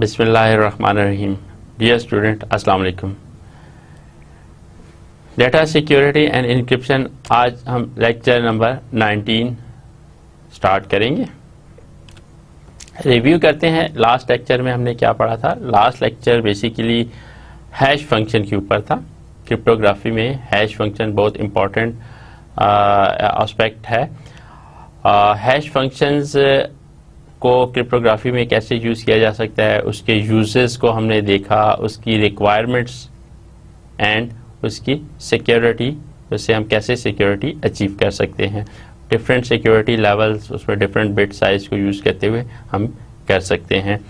बिस्मिल्लाहिर्रहमानिर्रहीम। Dear student, अस्सलाम वालेकुम। डेटा सिक्योरिटी एंड इंक्रिप्शन, आज हम लेक्चर नंबर 19 स्टार्ट करेंगे। रिव्यू करते हैं, लास्ट लेक्चर में हमने क्या पढ़ा था। Last lecture basically hash function के ऊपर था। क्रिप्टोग्राफी में हैश फंक्शन बहुत इम्पॉर्टेंट एस्पेक्ट है। हैश फंक्शंस को क्रिप्टोग्राफी में कैसे यूज़ किया जा सकता है, उसके यूजेस को हमने देखा, उसकी रिक्वायरमेंट्स एंड उसकी सिक्योरिटी, उससे हम कैसे सिक्योरिटी अचीव कर सकते हैं। डिफरेंट सिक्योरिटी लेवल्स, उसमें डिफरेंट बिट साइज को यूज़ करते हुए हम कर सकते हैं।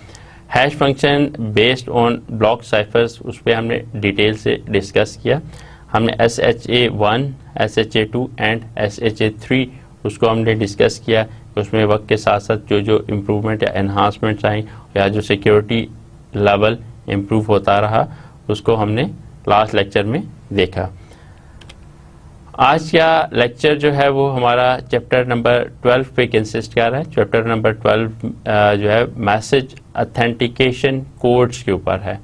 Hash function based on block cyphers, उस पर हमने डिटेल से डिस्कस किया। हमने SHA-1, SHA-2 एंड SHA-3 उसको हमने डिस्कस किया। उसमें वक्त के साथ साथ जो जो इम्प्रूवमेंट या एनहांसमेंट्स आई या जो सिक्योरिटी लेवल इम्प्रूव होता रहा, उसको हमने लास्ट लेक्चर में देखा। आज का लेक्चर जो है वो हमारा चैप्टर नंबर 12 पे कंसिस्ट कर रहा है। चैप्टर नंबर 12 जो है मैसेज ऑथेंटिकेशन कोड्स के ऊपर है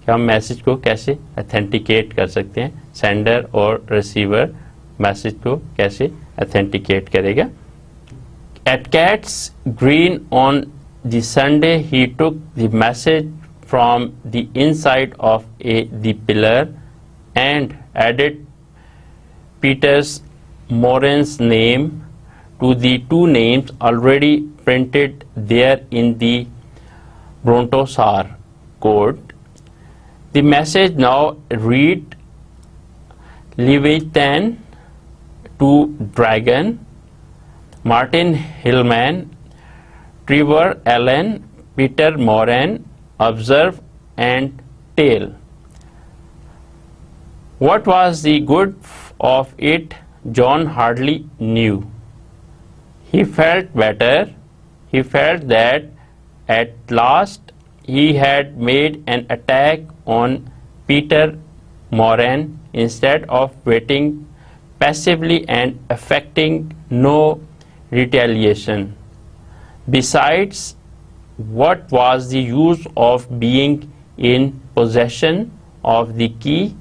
कि हम मैसेज को कैसे ऑथेंटिकेट कर सकते हैं, सेंडर और रिसीवर मैसेज को कैसे ऑथेंटिकेट करेगा। At Cat's Green on the Sunday, he took the message from the inside of the pillar and added Peter's Moran's name to the two names already printed there in the Brontosaur code. The message now read Leviathan to Dragon, Martin Hillman, Trevor Allen, Peter Moran, observe and tell. What was the good of it? John hardly knew. He felt better. He felt that at last he had made an attack on Peter Moran instead of waiting passively and affecting no retaliation. Besides, what was the use of being in possession of the key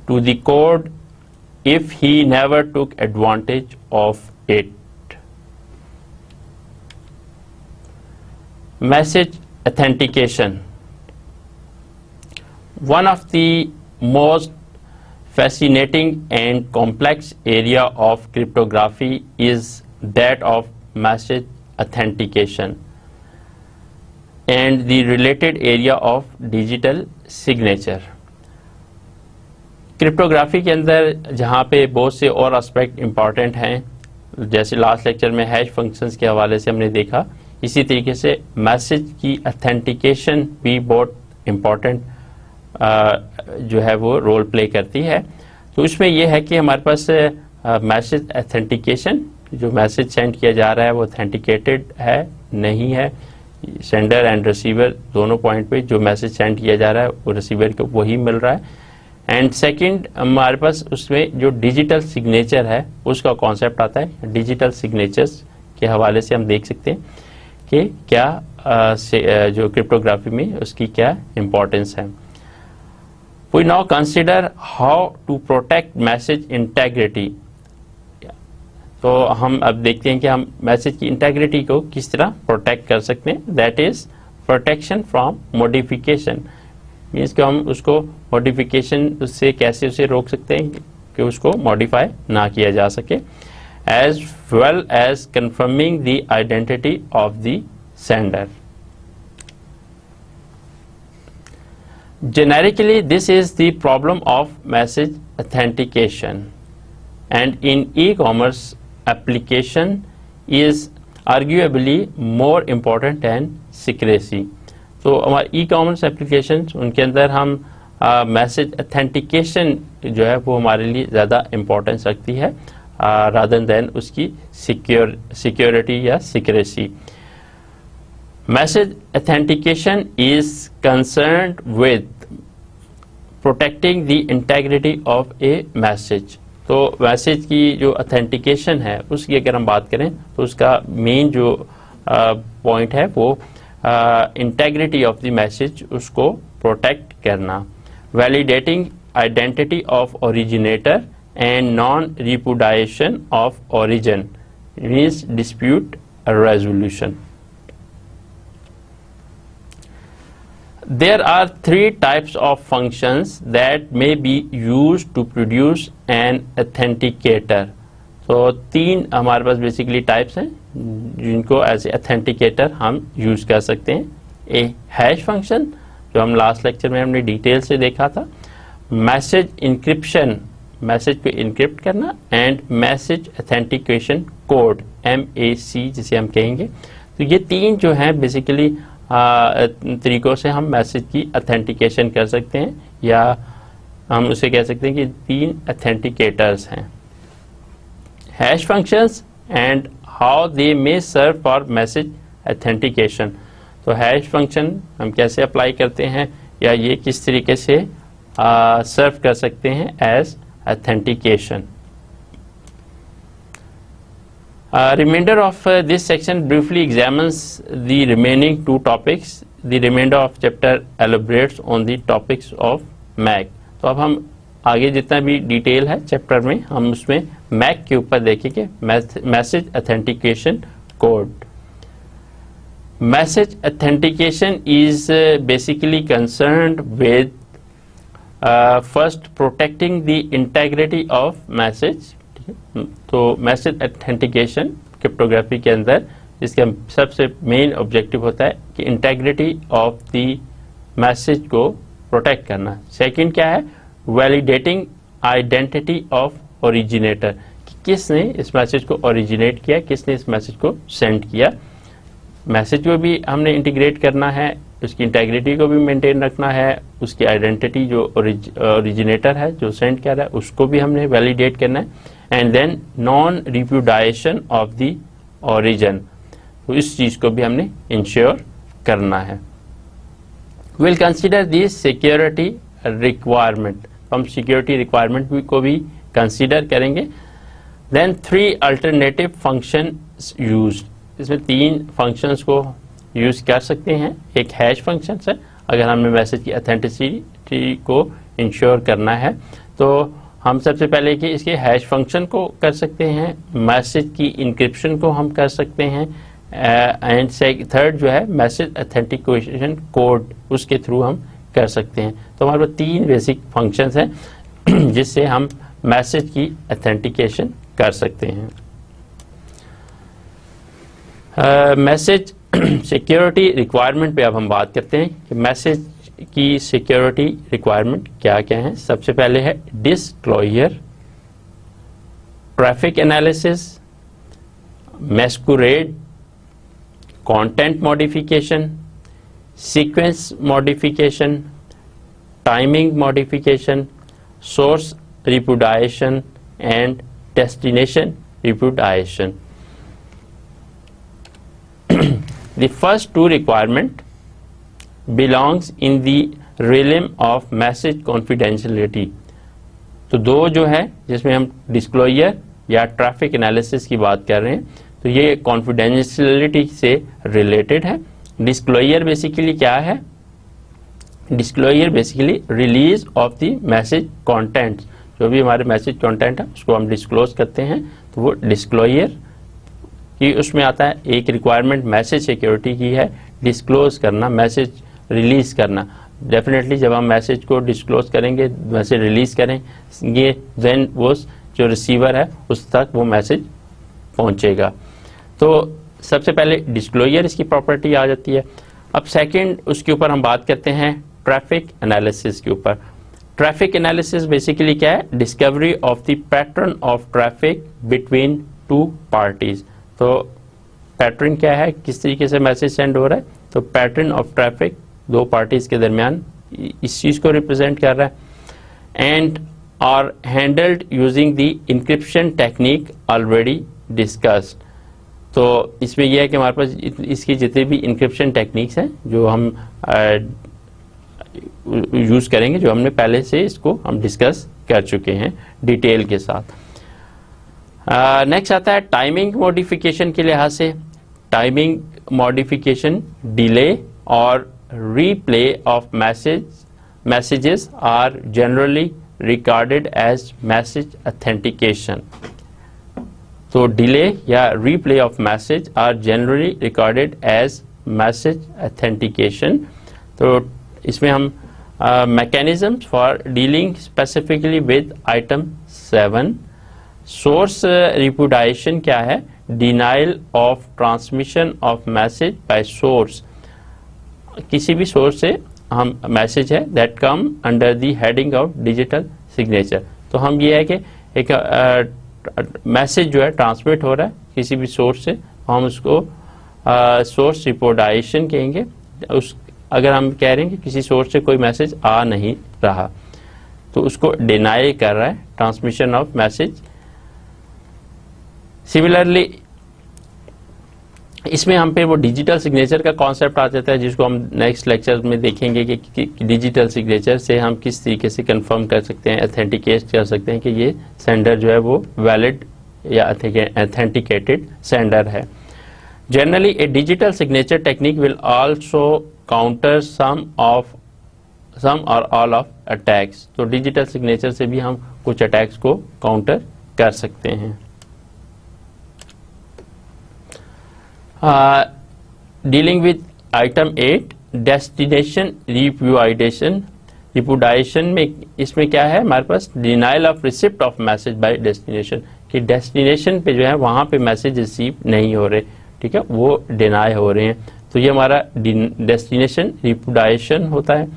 to the code if he never took advantage of it? Message authentication. One of the most fascinating and complex area of cryptography is that of message authentication and the related area of digital signature. Cryptography के अंदर जहाँ पे बहुत से और aspect important हैं, जैसे last lecture में हैश फंक्शंस के हवाले से हमने देखा, इसी तरीके से मैसेज की ऑथेंटिकेशन भी बहुत इम्पॉर्टेंट जो है वो रोल प्ले करती है। तो उसमें यह है कि हमारे पास मैसेज ऑथेंटिकेशन, जो मैसेज सेंड किया जा रहा है वो ऑथेंटिकेटेड है नहीं है, सेंडर एंड रिसीवर दोनों पॉइंट पे जो मैसेज सेंड किया जा रहा है वो रिसीवर को वही मिल रहा है। एंड सेकंड, हमारे पास उसमें जो डिजिटल सिग्नेचर है उसका कॉन्सेप्ट आता है। डिजिटल सिग्नेचर्स के हवाले से हम देख सकते हैं कि क्या जो क्रिप्टोग्राफी में उसकी क्या इम्पोर्टेंस है। We now consider how to protect message integrity. तो हम अब देखते हैं कि हम मैसेज की इंटेग्रिटी को किस तरह प्रोटेक्ट कर सकते हैं। That is protection from modification, means कि हम उसको मॉडिफिकेशन उससे कैसे उसे रोक सकते हैं कि उसको मॉडिफाई ना किया जा सके, as well as confirming the identity of the sender. Generically, this is the problem of message authentication, and in e-commerce application is arguably more important than secrecy. तो हमारे e-commerce applications, उनके अंदर हम मैसेज authentication जो है वो हमारे लिए ज़्यादा इम्पोर्टेंस रखती है rather than उसकी सिक्योरिटी या secrecy. Message authentication is concerned with protecting the integrity of a message. तो मैसेज की जो ऑथेंटिकेशन है उसकी अगर हम बात करें तो उसका मेन जो पॉइंट है वो इंटेग्रिटी ऑफ द मैसेज उसको प्रोटेक्ट करना, validating identity of originator and non repudiation of origin means dispute resolution. There are three types of functions that may be used to produce an authenticator. तो तीन हमारे पास basically types हैं जिनको as a authenticator हम use कर सकते हैं. ए hash function जो हम लास्ट लेक्चर में हमने डिटेल से देखा था, मैसेज इंक्रिप्शन मैसेज को इंक्रिप्ट करना, and message authentication code MAC जिसे हम कहेंगे. तो ये तीन जो हैं बेसिकली तरीकों से हम मैसेज की ऑथेंटिकेशन कर सकते हैं, या हम उसे कह सकते हैं कि तीन ऑथेंटिकेटर्स हैं. Hash functions and how they may serve for message authentication. तो हैश फंक्शन हम कैसे अप्लाई करते हैं या ये किस तरीके से सर्व कर सकते हैं as authentication. Remainder of this section briefly examines the remaining two topics. The remainder of chapter elaborates on the topics of MAC. तो अब हम आगे जितना भी डिटेल है चैप्टर में हम उसमें MAC के ऊपर देखेंगे, message authentication code. Message authentication is basically concerned with first protecting the integrity of message. तो मैसेज ऑथेंटिकेशन क्रिप्टोग्राफी के अंदर इसका सबसे मेन ऑब्जेक्टिव होता है कि इंटेग्रिटी ऑफ द मैसेज को प्रोटेक्ट करना. सेकंड क्या है, वैलिडेटिंग आइडेंटिटी ऑफ ओरिजिनेटर, कि किसने इस मैसेज को ओरिजिनेट किया, किसने इस मैसेज को सेंड किया. मैसेज को भी हमने इंटीग्रेट करना है, उसकी इंटेग्रिटी को भी मेंटेन रखना है, उसकी आइडेंटिटी जो ओरिजिनेटर है जो सेंड कर रहा है उसको भी हमने वैलिडेट करना है, and then non repudiation of the origin. तो इस चीज को भी हमने इंश्योर करना है. Will consider this security requirement. हम सिक्योरिटी रिक्वायरमेंट को भी कंसीडर करेंगे. Then three alternative function use. इसमें तीन फंक्शंस को यूज कर सकते हैं. एक हैश फंक्शन है, अगर हमें मैसेज की ऑथेंटिसिटी को इंश्योर करना है तो हम सबसे पहले कि इसके हैश फंक्शन को कर सकते हैं, मैसेज की इंक्रिप्शन को हम कर सकते हैं, एंड थर्ड जो है मैसेज ऑथेंटिकेशन कोड उसके थ्रू हम कर सकते हैं. तो हमारे पास तीन बेसिक फंक्शंस हैं जिससे हम मैसेज की ऑथेंटिकेशन कर सकते हैं. मैसेज सिक्योरिटी रिक्वायरमेंट पे अब हम बात करते हैं कि मैसेज की सिक्योरिटी रिक्वायरमेंट क्या क्या है. सबसे पहले है disclosure, traffic analysis, masquerade, content modification, sequence modification, timing modification, source repudiation and destination repudiation. The first two requirement belongs in the realm of message confidentiality. तो दो जो है जिसमें हम डिस्क्लोजर या ट्रैफिक एनालिसिस की बात कर रहे हैं तो ये कॉन्फिडेंशियलिटी से रिलेटेड है. डिस्क्लोजर बेसिकली क्या है, disclosure basically release of the message contents. जो भी हमारे मैसेज कंटेंट है उसको हम डिस्क्लोज करते हैं तो वो डिस्क्लोजर कि उसमें आता है. एक रिक्वायरमेंट मैसेज सिक्योरिटी की है डिस्क्लोज करना, मैसेज रिलीज करना. डेफिनेटली जब हम मैसेज को डिस्क्लोज करेंगे, मैसेज रिलीज करेंगे, देन वो जो रिसीवर है उस तक वो मैसेज पहुंचेगा. तो सबसे पहले डिस्क्लोजर इसकी प्रॉपर्टी आ जाती है. अब सेकंड उसके ऊपर हम बात करते हैं ट्रैफिक एनालिसिस के ऊपर. ट्रैफिक एनालिसिस बेसिकली क्या है, discovery of the pattern of traffic between two parties. तो पैटर्न क्या है, किस तरीके से मैसेज सेंड हो रहा है, तो पैटर्न ऑफ ट्रैफिक दो पार्टीज के दरमियान इस चीज को रिप्रेजेंट कर रहा है. And are handled using the encryption technique already discussed. तो इसमें यह है कि हमारे पास इसकी जितनी भी इंक्रिप्शन टेक्निक्स हैं जो हम यूज करेंगे, जो हमने पहले से इसको हम डिस्कस कर चुके हैं डिटेल के साथ. नेक्स्ट आता है टाइमिंग मॉडिफिकेशन के लिहाज से. Timing modification, delay or replay of messages are generally regarded as message authentication. तो डिले या replay of message are generally regarded as message authentication. तो इसमें हम mechanisms for dealing specifically with item 7. Source repudiation क्या है? Denial of transmission of message by source. किसी भी source से हम मैसेज है that come under the heading of digital signature. तो हम ये है कि एक मैसेज जो है ट्रांसमिट हो रहा है किसी भी सोर्स से, हम उसको सोर्स रिपोर्टाइजेशन कहेंगे. उस अगर हम कह रहे हैं कि किसी सोर्स से कोई मैसेज आ नहीं रहा तो उसको डिनाई कर रहा है ट्रांसमिशन ऑफ मैसेज. सिमिलरली इसमें हम पे वो डिजिटल सिग्नेचर का कॉन्सेप्ट आ जाता है जिसको हम नेक्स्ट लेक्चर में देखेंगे कि डिजिटल सिग्नेचर से हम किस तरीके से कंफर्म कर सकते हैं, ऑथेंटिकेट कर सकते हैं कि ये सेंडर जो है वो वैलिड या ऑथेंटिकेटेड सेंडर है. Generally a digital signature technique will also counter some or all of attacks. तो डिजिटल सिग्नेचर से भी हम कुछ अटैक्स को काउंटर कर सकते हैं. Dealing with item 8 destination repudiation में इसमें क्या है हमारे पास denial of receipt of message by destination कि डेस्टिनेशन पे जो है वहां पे मैसेज रिसीव नहीं हो रहे, ठीक है, वो डिनाई हो रहे हैं. तो ये हमारा डेस्टिनेशन रिपुडाइजेशन होता है.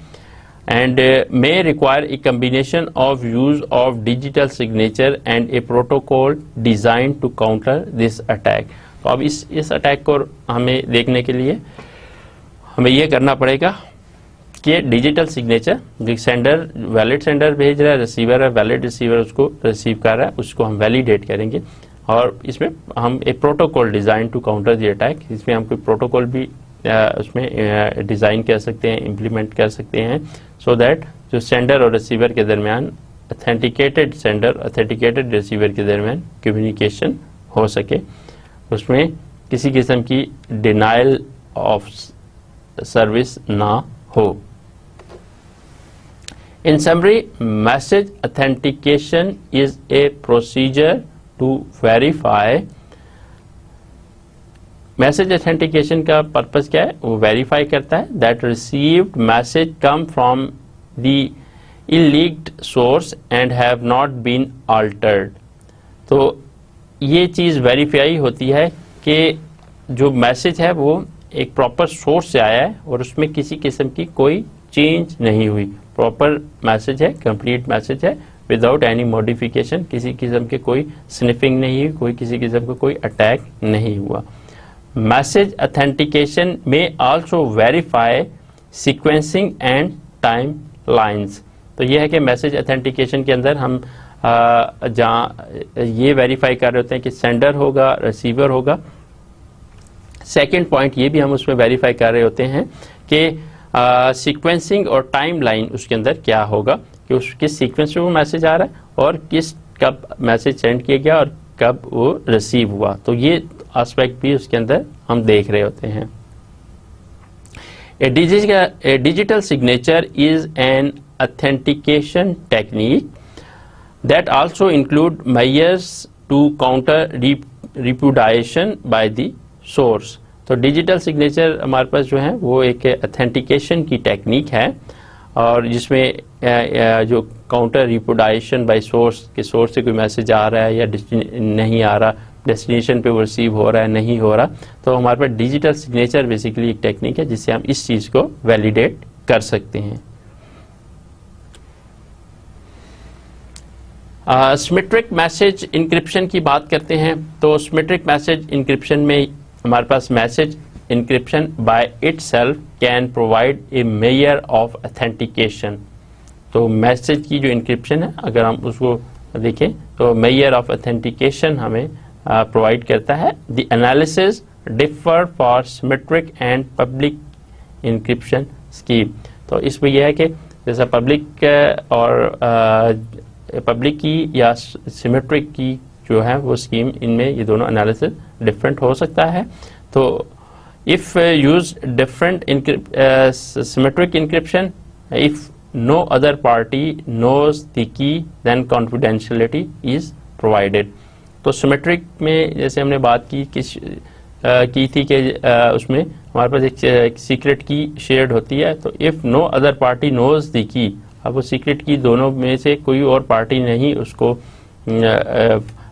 And may require a combination of use of digital signature and a protocol design to counter this attack. तो अब इस अटैक को हमें देखने के लिए हमें यह करना पड़ेगा कि डिजिटल सिग्नेचर जो सेंडर वैलिड सेंडर भेज रहा है, रिसीवर है वैलिड रिसीवर उसको रिसीव कर रहा है, उसको हम वैलिडेट करेंगे. और इसमें हम एक protocol design to counter the attack, इसमें हम कोई प्रोटोकॉल भी उसमें डिज़ाइन कर सकते हैं, इम्प्लीमेंट कर सकते हैं सो दैट जो सेंडर और रिसीवर के दरमियान ऑथेंटिकेटेड सेंडर ऑथेंटिकेटेड रिसीवर के दरमियान कम्युनिकेशन हो सके, उसमें किसी किस्म की डिनाइल ऑफ सर्विस ना हो. In summary, message authentication is a procedure to verify. Message authentication का पर्पस क्या है? वो वेरीफाई करता है that received message come from the illeaked source and have not been altered. तो ये चीज़ वेरीफाई होती है कि जो मैसेज है वो एक प्रॉपर सोर्स से आया है और उसमें किसी किस्म की कोई चेंज नहीं हुई, प्रॉपर मैसेज है, कंप्लीट मैसेज है विदाउट एनी मॉडिफिकेशन, किसी किस्म के कोई स्निफिंग नहीं हुई, कोई किसी किस्म का कोई अटैक नहीं हुआ. मैसेज ऑथेंटिकेशन में also verify sequencing and time lines. तो ये है कि मैसेज ऑथेंटिकेशन के अंदर हम जहाँ ये वेरीफाई कर रहे होते हैं कि सेंडर होगा रिसीवर होगा. सेकेंड पॉइंट ये भी हम उसमें वेरीफाई कर रहे होते हैं कि सीक्वेंसिंग और टाइम लाइन उसके अंदर क्या होगा कि उस किस सीक्वेंस में वो मैसेज आ रहा है और कब मैसेज सेंड किया गया और कब वो रिसीव हुआ. तो ये एस्पेक्ट भी उसके अंदर हम देख रहे होते हैं. A digital signature is an authentication technique that also include measures to counter repudiation by the source. तो डिजिटल सिग्नेचर हमारे पास जो है वो एक ऑथेंटिकेशन की टेक्निक है और जिसमें जो काउंटर रिपुडाइजेशन बाय सोर्स के सोर्स से कोई मैसेज आ रहा है या नहीं आ रहा, डेस्टिनेशन पे वो रिसीव हो रहा है नहीं हो रहा, तो हमारे पास डिजिटल सिग्नेचर बेसिकली एक टेक्निक है जिससे हम इस चीज़ को वैलिडेट कर सकते हैं. सिमेट्रिक मैसेज इंक्रिप्शन की बात करते हैं. तो सिमेट्रिक मैसेज इंक्रिप्शन में हमारे पास message encryption by itself can provide a measure of authentication. तो मैसेज की जो इंक्रिप्शन है अगर हम उसको देखें तो मेजर ऑफ ऑथेंटिकेशन हमें प्रोवाइड करता है. The analysis differ for symmetric and public encryption scheme. तो इसमें यह है कि जैसा पब्लिक और पब्लिक की या सिमेट्रिक की जो है वो स्कीम, इनमें ये दोनों एनालिसिस डिफरेंट हो सकता है. तो If use different symmetric encryption, if no other party knows the key, then confidentiality is provided. तो सिमेट्रिक में जैसे हमने बात की थी कि उसमें हमारे पास एक सीक्रेट की शेयर्ड होती है, तो if no other party knows the key, अब वो सीक्रेट की दोनों में से कोई और पार्टी नहीं उसको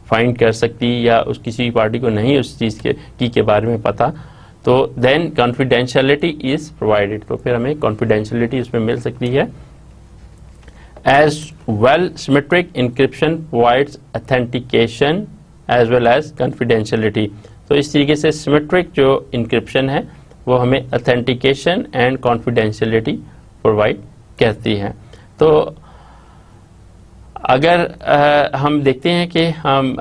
फाइंड कर सकती या उस किसी पार्टी को नहीं उस चीज़ के बारे में पता, तो देन कॉन्फिडेंशियलिटी इज प्रोवाइडेड, तो फिर हमें कॉन्फिडेंशियलिटी उसमें मिल सकती है. As well symmetric encryption provides authentication as well as confidentiality. तो इस तरीके से सिमेट्रिक जो इंक्रिप्शन है वो हमें ऑथेंटिकेशन एंड कॉन्फिडेंशियलिटी प्रोवाइड करती है. तो अगर हम देखते हैं कि हम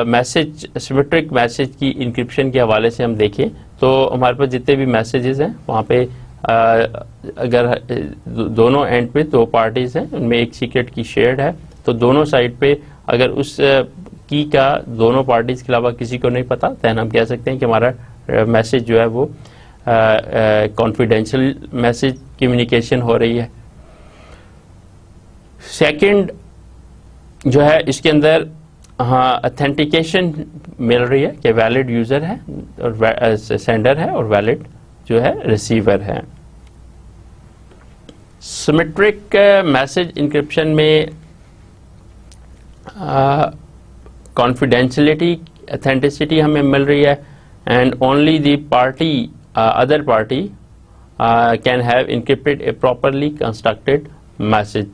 मैसेज सिमेट्रिक मैसेज की इंक्रिप्शन के हवाले से हम देखें तो हमारे पास जितने भी मैसेजेस हैं वहाँ पे अगर दोनों एंड पे दो पार्टीज़ हैं, उनमें एक सीक्रेट की शेयर्ड है, तो दोनों साइड पे अगर उस की का दोनों पार्टीज़ के अलावा किसी को नहीं पता, तो हम कह सकते हैं कि हमारा मैसेज जो है वो कॉन्फिडेंशियल मैसेज कम्युनिकेशन हो रही है. सेकंड जो है इसके अंदर ऑथेंटिकेशन मिल रही है कि वैलिड यूज़र है और सेंडर है और वैलिड जो है रिसीवर है. सिमेट्रिक मैसेज इंक्रिप्शन में कॉन्फिडेंशियलिटी ऑथेंटिसिटी हमें मिल रही है and only the party other party can have encrypted a properly constructed message.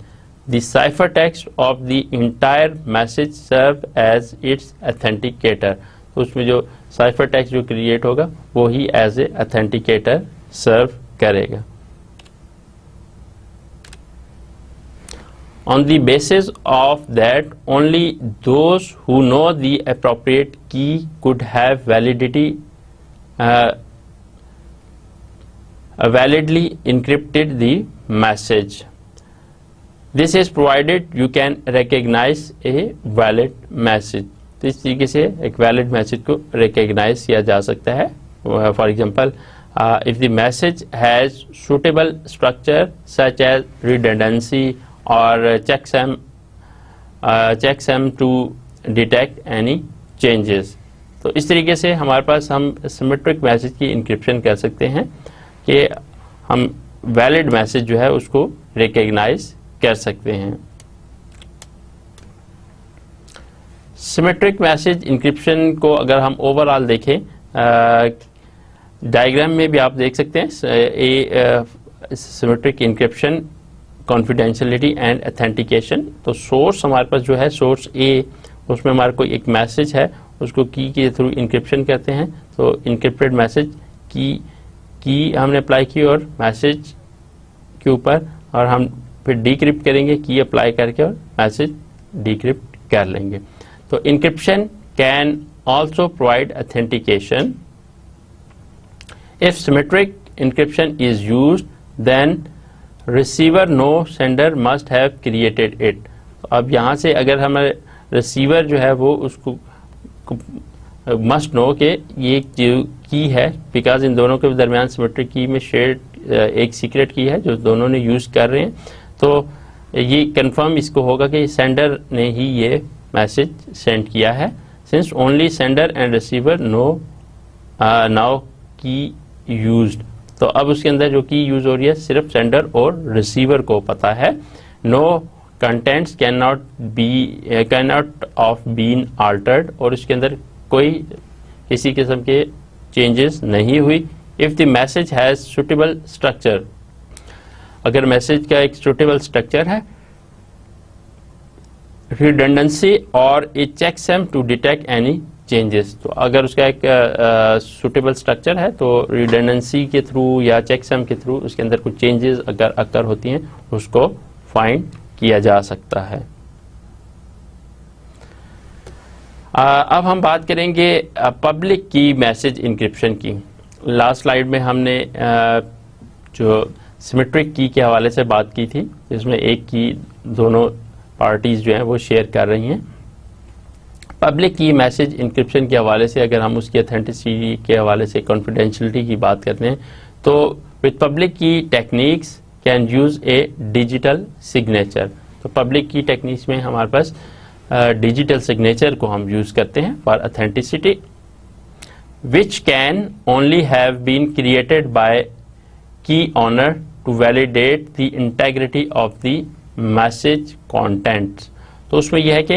The ciphertext of the entire message serve as its authenticator. तो उसमें जो ciphertext जो क्रिएट होगा वो ही एज ए authenticator सर्व करेगा. On the basis of that, only those who know the appropriate key could have validly encrypted the message. This is provided you can recognize a valid message. तो इस तरीके से एक valid message को recognise किया जा सकता है. For example, if the message has suitable structure such as redundancy or checksum to detect any changes. तो इस तरीके से हमारे पास हम सिमेट्रिक मैसेज की इंक्रिप्शन कर सकते हैं कि हम वैलिड मैसेज जो है उसको रिकग्नाइज कर सकते हैं. सिमेट्रिक मैसेज इंक्रिप्शन को अगर हम ओवरऑल देखें, डायग्राम में भी आप देख सकते हैं symmetric encryption, confidentiality and authentication. तो सोर्स हमारे पास जो है सोर्स ए, उसमें हमारे को एक मैसेज है, उसको की के थ्रू इंक्रिप्शन करते हैं. तो इंक्रिप्टेड मैसेज की हमने अप्लाई की और मैसेज के ऊपर, और हम फिर डिक्रिप्ट करेंगे की अप्लाई करके और मैसेज डिक्रिप्ट कर लेंगे. तो encryption can also provide authentication. If symmetric encryption is used then receiver know sender must have created it. अब यहाँ से अगर हमारे रिसीवर जो है वो उसको मस्ट नो कि ये जो की है, बिकॉज इन दोनों के दरमियान सिमेट्रिक की में शेयर्ड एक सीक्रेट की है जो दोनों ने यूज़ कर रहे हैं, तो ये कंफर्म इसको होगा कि सेंडर ने ही ये मैसेज सेंड किया है. Since only sender and receiver know now key used. तो अब उसके अंदर जो की यूज हो रही है सिर्फ सेंडर और रिसीवर को पता है. Know contents can not of been altered, और उसके अंदर कोई किसी किस्म के चेंजेस नहीं हुई. If the message has suitable structure, अगर मैसेज का एक सुटेबल स्ट्रक्चर है, रिडंडेंसी और a checksum to detect any changes. तो अगर उसका एक सुटेबल स्ट्रक्चर है तो रिडंडेंसी के थ्रू या चेकसम के थ्रू उसके अंदर कुछ चेंजेस अगर अकर होती हैं उसको फाइंड किया जा सकता है. अब हम बात करेंगे पब्लिक की मैसेज इंक्रिप्शन की. लास्ट स्लाइड में हमने जो सिमेट्रिक की के हवाले से बात की थी, इसमें एक की दोनों पार्टीज जो हैं वो शेयर कर रही हैं. पब्लिक की मैसेज इंक्रिप्शन के हवाले से अगर हम उसकी अथेंटिसिटी के हवाले से कॉन्फिडेंशियलिटी की बात करते हैं तो विद पब्लिक की techniques can use A digital signature. तो पब्लिक की टेक्निक्स में हमारे पास डिजिटल सिग्नेचर को हम यूज करते हैं for authenticity, which can only have been created by key owner to validate the integrity of the message contents. तो उसमें यह है कि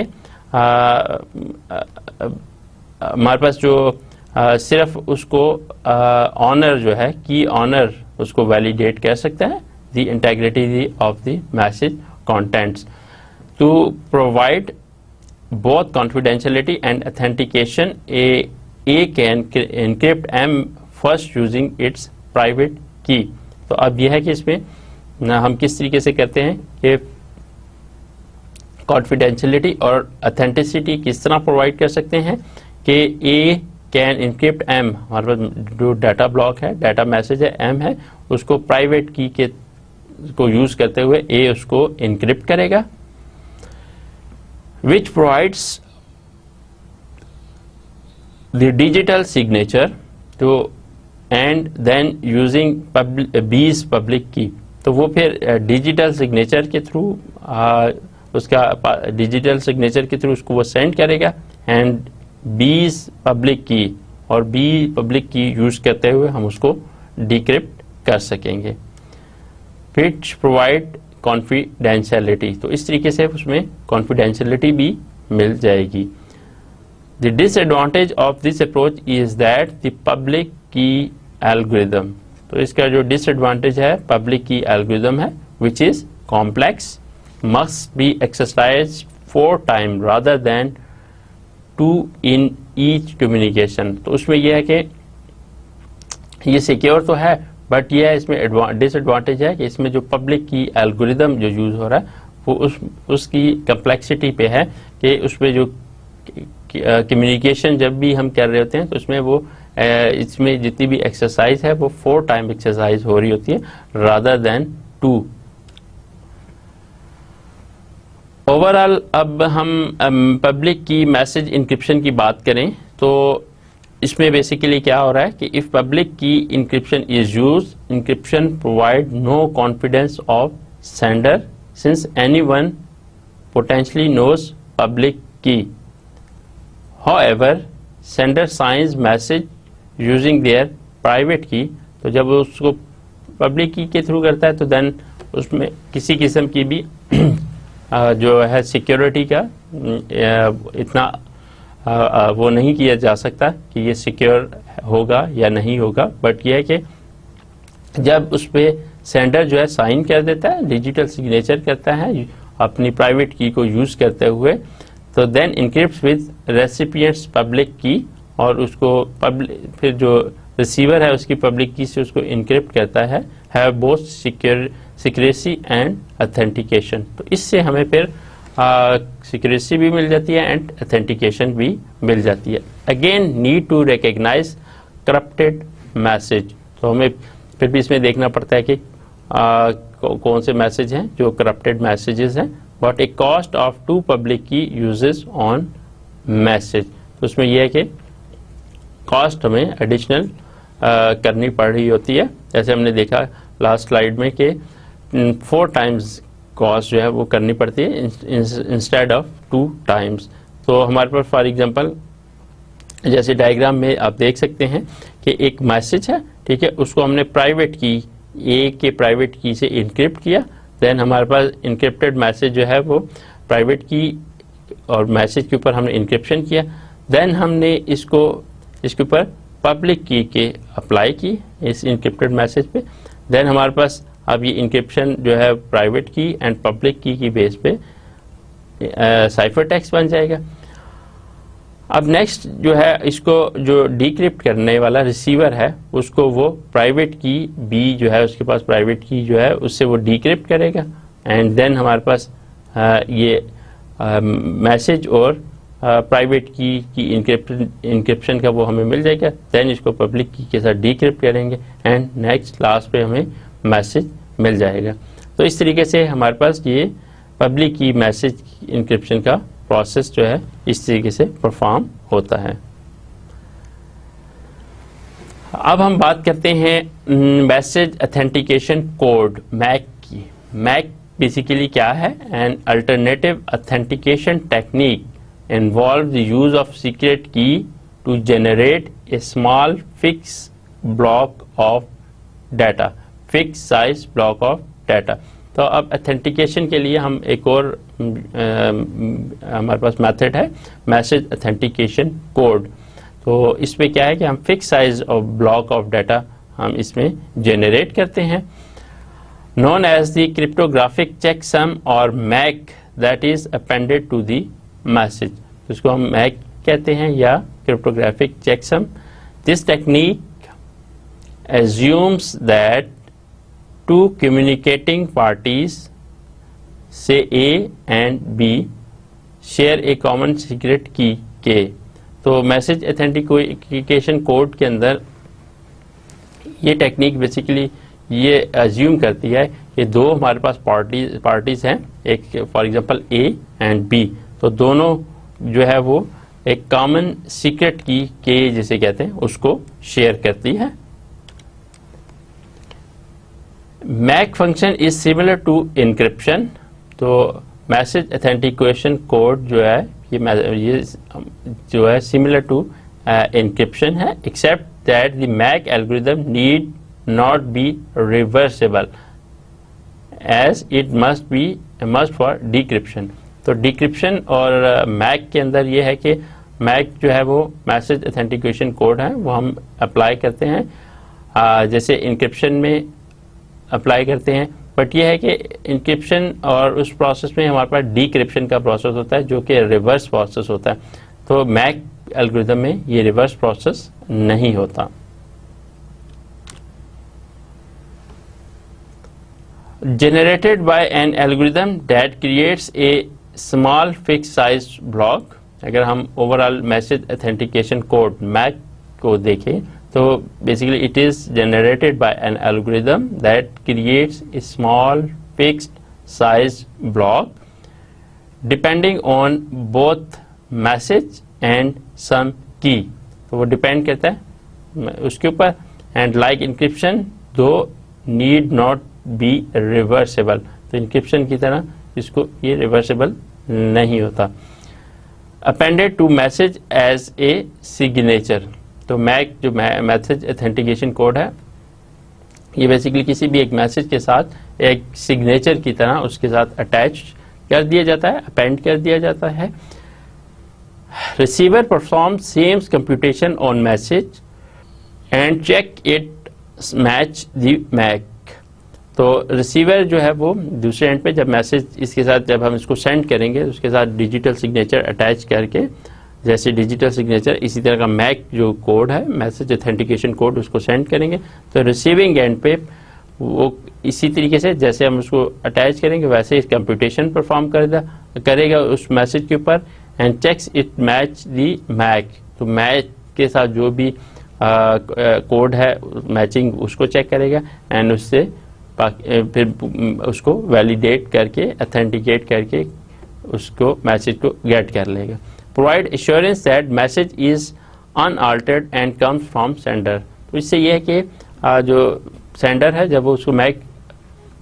हमारे पास जो सिर्फ उसको ऑनर जो है की ऑनर उसको वैलिडेट कर सकता है the integrity of the message contents to provide both confidentiality and authentication. A can encrypt M first using its private key. तो अब यह है कि इसमें हम किस तरीके से करते हैं कि कॉन्फिडेंशियलिटी और अथेंटिसिटी किस तरह प्रोवाइड कर सकते हैं कि A कैन इनक्रिप्ट M, हमारे पास जो डाटा ब्लॉक है, डाटा मैसेज है M है, उसको प्राइवेट की के को यूज करते हुए A उसको इनक्रिप्ट करेगा, which provides the digital signature to and then using B's public key. तो वो फिर डिजिटल सिग्नेचर के थ्रू उसका डिजिटल सिग्नेचर के थ्रू उसको वो सेंड करेगा एंड B's पब्लिक की और B पब्लिक की यूज करते हुए हम उसको डिक्रिप्ट कर सकेंगे, which provide कॉन्फिडेंशियलिटी। तो इस तरीके से उसमें कॉन्फिडेंशियलिटी भी मिल जाएगी। The disadvantage of this approach is that the public की एल्गोरिदम, तो इसका जो डिसएडवांटेज है पब्लिक की एल्गोरिदम है which is complex, must be exercise 4 time rather than 2 in each communication. तो उसमें यह है कि ये सिक्योर तो है बट यह इसमें डिसएडवांटेज है कि इसमें जो पब्लिक की एल्गोरिदम जो यूज हो रहा है वो उसकी कम्प्लेक्सिटी पे है कि उसमें जो कम्युनिकेशन जब भी हम कर रहे होते हैं तो उसमें वो इसमें जितनी भी एक्सरसाइज है वो 4 टाइम एक्सरसाइज हो रही होती है रादर देन 2। ओवरऑल अब हम पब्लिक की मैसेज इंक्रिप्शन की बात करें तो इसमें बेसिकली क्या हो रहा है कि if public key encryption is use, encryption provide no confidence of sender since anyone potentially knows public key. However sender signs message using their private key, तो जब उसको पब्लिक की के थ्रू करता है तो देन उसमें किसी किस्म की भी जो है सिक्योरिटी का इतना वो नहीं किया जा सकता कि ये सिक्योर होगा या नहीं होगा, बट ये है कि जब उस पर सेंडर जो है साइन कर देता है, डिजिटल सिग्नेचर करता है अपनी प्राइवेट की को यूज करते हुए, तो देन इनक्रिप्ट्स विद रेसिपिएंट्स पब्लिक की और उसको फिर जो रिसीवर है उसकी पब्लिक की से उसको इनक्रिप्ट करता है, have both secrecy and authentication. तो इससे हमें फिर सिक्रेसी भी मिल जाती है एंड अथेंटिकेशन भी मिल जाती है। Again need to recognize corrupted message, तो हमें फिर भी इसमें देखना पड़ता है कि कौन से मैसेज हैं जो करप्टेड मैसेजेस हैं, but A cost of 2 public की यूजेस ऑन मैसेज। तो उसमें यह है कि कॉस्ट हमें एडिशनल करनी पड़ रही होती है, जैसे हमने देखा लास्ट स्लाइड में कि 4 टाइम्स कॉस्ट जो है वो करनी पड़ती है इंस्टेड ऑफ 2 टाइम्स। तो हमारे पास फॉर एग्जांपल जैसे डायग्राम में आप देख सकते हैं कि एक मैसेज है, ठीक है, उसको हमने प्राइवेट की ए के प्राइवेट की से इनक्रिप्ट किया, देन हमारे पास इनक्रिप्टेड मैसेज जो है वो प्राइवेट की और मैसेज के ऊपर हमने इनक्रिप्शन किया, देन हमने इसके ऊपर पब्लिक की के अप्लाई की इस इनक्रिप्टेड मैसेज पे, देन हमारे पास अब ये इंक्रिप्शन जो है प्राइवेट की एंड पब्लिक की बेस पे साइफर टेक्स्ट बन जाएगा। अब नेक्स्ट जो है इसको जो डिक्रिप्ट करने वाला रिसीवर है उसको वो प्राइवेट की बी जो है उसके पास प्राइवेट की जो है उससे वो डिक्रिप्ट करेगा एंड देन हमारे पास ये मैसेज और प्राइवेट की इंक्रिप्शन का वो हमें मिल जाएगा, देन इसको पब्लिक की के साथ डिक्रिप्ट करेंगे एंड नेक्स्ट लास्ट पे हमें मैसेज मिल जाएगा। तो इस तरीके से हमारे पास ये पब्लिक की मैसेज इंक्रिप्शन का प्रोसेस जो है इस तरीके से परफॉर्म होता है। अब हम बात करते हैं मैसेज ऑथेंटिकेशन कोड मैक की। मैक बेसिकली क्या है? An alternative authentication technique involve the use of secret key to generate a small fix block of data, fix size block of data. तो अब ऑथेंटिकेशन के लिए हम एक और हमारे पास मेथड है मैसेज ऑथेंटिकेशन कोड। तो इसमें क्या है कि हम fix size of block of data हम इसमें जनरेट करते हैं, known as the cryptographic checksum or MAC that is appended to the message। इसको हम MAC कहते हैं या cryptographic checksum। This technique assumes that two communicating parties, say A and B, share a common secret key K। तो message authentication code के अंदर ये technique basically ये अज्यूम करती है कि दो हमारे पास पार्टीज हैं, एक for example A and B, तो दोनों जो है वो एक कॉमन सीक्रेट की के जिसे कहते हैं उसको शेयर करती है। MAC function is similar to encryption. तो मैसेज ऑथेंटिकेशन कोड जो है ये जो है सिमिलर टू इनक्रिप्शन है, except that the MAC algorithm need not be reversible as it must for decryption। तो डिक्रिप्शन और मैक के अंदर ये है कि मैक जो है वो मैसेज ऑथेंटिकेशन कोड है वो हम अप्लाई करते हैं जैसे इनक्रिप्शन में अप्लाई करते हैं, बट ये है कि इनक्रिप्शन और उस प्रोसेस में हमारे पास डिक्रिप्शन का प्रोसेस होता है जो कि रिवर्स प्रोसेस होता है। तो मैक एल्गोरिथम में ये रिवर्स प्रोसेस नहीं होता। Generated by an algorithm that creates a small fixed size block। अगर हम overall message authentication code MAC को देखें तो basically it is generated by an algorithm that creates a small fixed size block depending on both message and some key. तो वो depend करता है उसके ऊपर, and like encryption do need not be reversible. तो इंक्रिप्शन की तरह इसको ये रिवर्सेबल नहीं होता। Appended to message as a signature. तो मैक जो मैसेज ऑथेंटिकेशन कोड है ये बेसिकली किसी भी एक मैसेज के साथ एक सिग्नेचर की तरह उसके साथ अटैच कर दिया जाता है, अपेंड कर दिया जाता है। Receiver perform same computation on message and check it match the MAC. तो रिसीवर जो है वो दूसरे एंड पे जब मैसेज इसके साथ जब हम इसको सेंड करेंगे उसके साथ डिजिटल सिग्नेचर अटैच करके, जैसे डिजिटल सिग्नेचर इसी तरह का मैक जो कोड है मैसेज ऑथेंटिकेशन कोड उसको सेंड करेंगे। तो रिसीविंग एंड पे वो इसी तरीके से जैसे हम उसको अटैच करेंगे वैसे ही कंप्यूटेशन परफॉर्म करेगा उस मैसेज के ऊपर, and checks it match the MAC. तो मैच के साथ जो भी कोड है मैचिंग उसको चेक करेगा एंड उससे फिर उसको वैलिडेट करके ऑथेंटिकेट करके उसको मैसेज को गेट कर लेगा। Provide assurance that message is unaltered and comes from sender. तो इससे यह है कि जो सेंडर है जब वो उसको मैक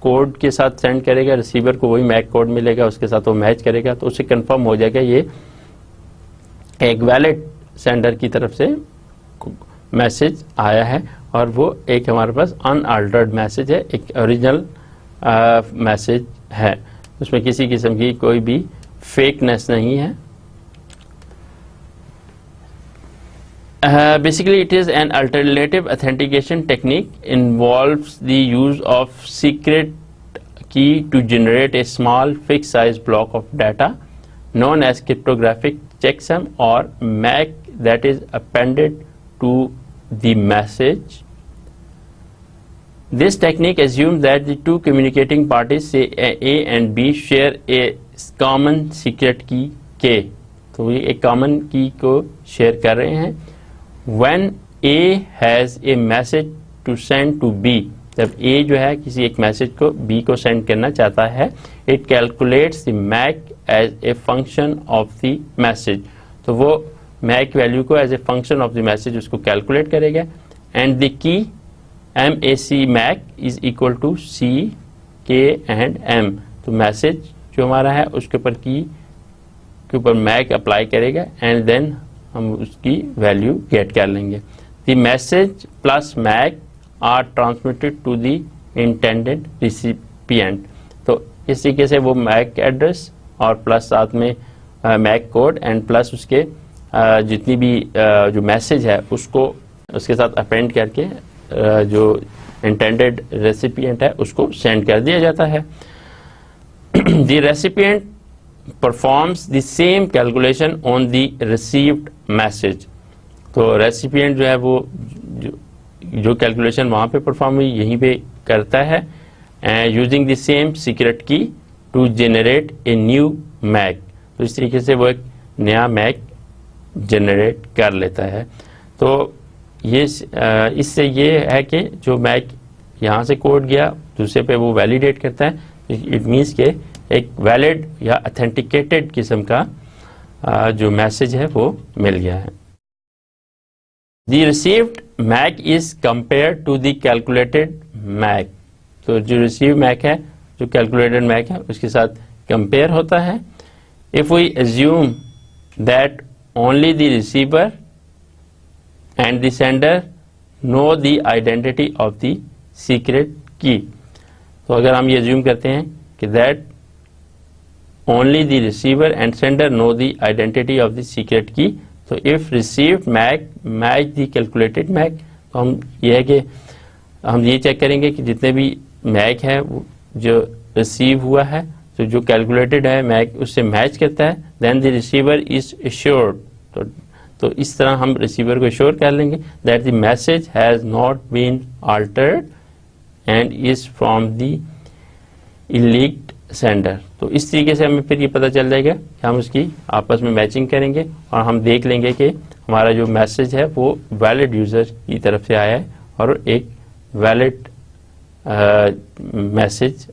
कोड के साथ सेंड करेगा रिसीवर को वही मैक कोड मिलेगा, उसके साथ वो मैच करेगा तो उससे कंफर्म हो जाएगा ये एक वैलिड सेंडर की तरफ से मैसेज आया है और वो एक हमारे पास अनअल्टर्ड मैसेज है, एक ओरिजिनल मैसेज है, उसमें किसी किस्म की कोई भी फेकनेस नहीं है। Basically it is an alternative authentication technique involves the use of secret key to generate a small fixed size block of data known as cryptographic checksum or MAC that is appended to the message. This technique assumes that the two communicating parties, say A and B, share a common secret key K. तो ये एक common key को share कर रहे हैं. When A has a message to send to B, जब A जो है किसी एक मैसेज को B को सेंड करना चाहता है, it calculates the MAC as a function of the message, तो वो मैक वैल्यू को as a function of the message उसको कैलकुलेट करेगा। And the key MAC MAC is equal to C K and M, तो message जो हमारा है उसके ऊपर की के ऊपर मैक अप्लाई करेगा एंड देन हम उसकी वैल्यू गेट कर लेंगे। The message plus MAC are transmitted to the intended recipient, तो इस तरीके से वो मैक एड्रेस और प्लस साथ में मैक कोड एंड प्लस उसके जितनी भी जो मैसेज है उसको उसके साथ अपेंड करके जो इंटेंडेड रेसिपिएंट है उसको सेंड कर दिया जाता है। The recipient performs the same calculation on the received message, तो रेसिपिएंट जो है वो जो कैलकुलेशन वहाँ पे परफॉर्म हुई यहीं पे करता है, using the same secret key to generate a new MAC, तो इस तरीके से वो एक नया मैक जनरेट कर लेता है। तो ये इससे ये है कि जो मैक यहाँ से कोड गया दूसरे पे वो वैलिडेट करता है, इट मीन्स के एक वैलिड या अथेंटिकेटेड किस्म का जो मैसेज है वो मिल गया है। The received MAC is compare to the calculated MAC, तो जो रिसीव मैक है जो कैलकुलेटेड मैक है उसके साथ कंपेयर होता है। If we assume that only the receiver and the sender know the identity of the secret key, तो अगर हम ये एज्यूम करते हैं कि that only the receiver and sender know the identity of the secret key, तो if received MAC match the calculated MAC, तो हम ये है कि हम ये चेक करेंगे कि जितने भी मैक है जो रिसीव हुआ है तो जो कैलकुलेटेड है मैक उससे मैच करता है, then the receiver is assured, तो इस तरह हम रिसीवर को एश्योर कर लेंगे that the message has not been altered and is from the alleged sender, तो इस तरीके से हमें फिर ये पता चल जाएगा कि हम उसकी आपस में मैचिंग करेंगे और हम देख लेंगे कि हमारा जो मैसेज है वो वैलिड यूज़र की तरफ से आया है और एक वैलिड मैसेज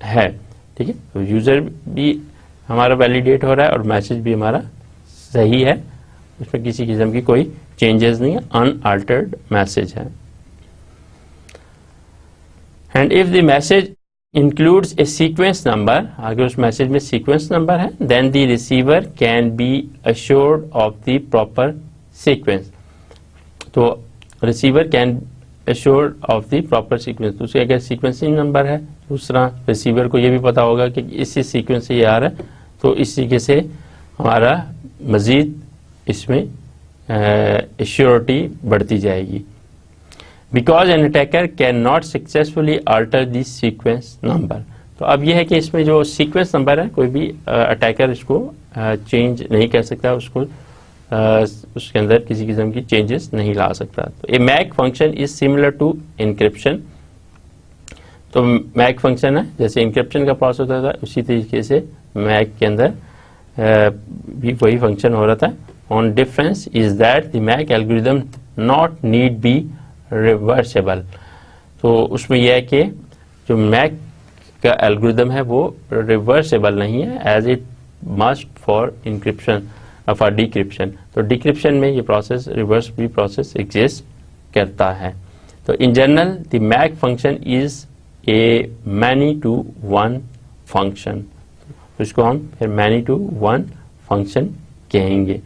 है, ठीक है। तो यूज़र भी हमारा वैलिडेट हो रहा है और मैसेज भी हमारा सही है, उसमें किसी किस्म की कोई चेंजेस नहीं है, अनअल्टर्ड मैसेज है। And if the message includes a sequence number, अगर उस मैसेज में सीक्वेंस नंबर है, then the receiver can be assured of the proper sequence, तो receiver can assured of the proper sequence, तो उसके अगर सीक्वेंसिंग नंबर है दूसरा रिसीवर को ये भी पता होगा कि इसी सीक्वेंस से ये आ रहा है, तो इस तरीके से हमारा मज़ीद इसमें एश्योरिटी बढ़ती जाएगी। Because an attacker can not successfully alter this sequence number, तो अब यह है कि इसमें जो सीक्वेंस नंबर है कोई भी अटैकर इसको चेंज नहीं कर सकता, उसको उसके अंदर किसी किस्म की चेंजेस नहीं ला सकता। तो a MAC function is similar to encryption, तो मैक फंक्शन है जैसे इनक्रिप्शन का प्रोसेस होता था उसी तरीके से मैक के अंदर भी वही फंक्शन हो रहा था। On difference is that the MAC algorithm not need be reversible, तो उसमें यह है कि जो मैक का एल्गोरिथम है वो रिवर्सेबल नहीं है as it must for encryption for decryption, तो डिक्रिप्शन में ये प्रोसेस रिवर्स भी प्रोसेस एग्जिस्ट करता है। तो in general the MAC function is a many to one function, तो इसको हम फिर मैनी टू वन फंक्शन कहेंगे।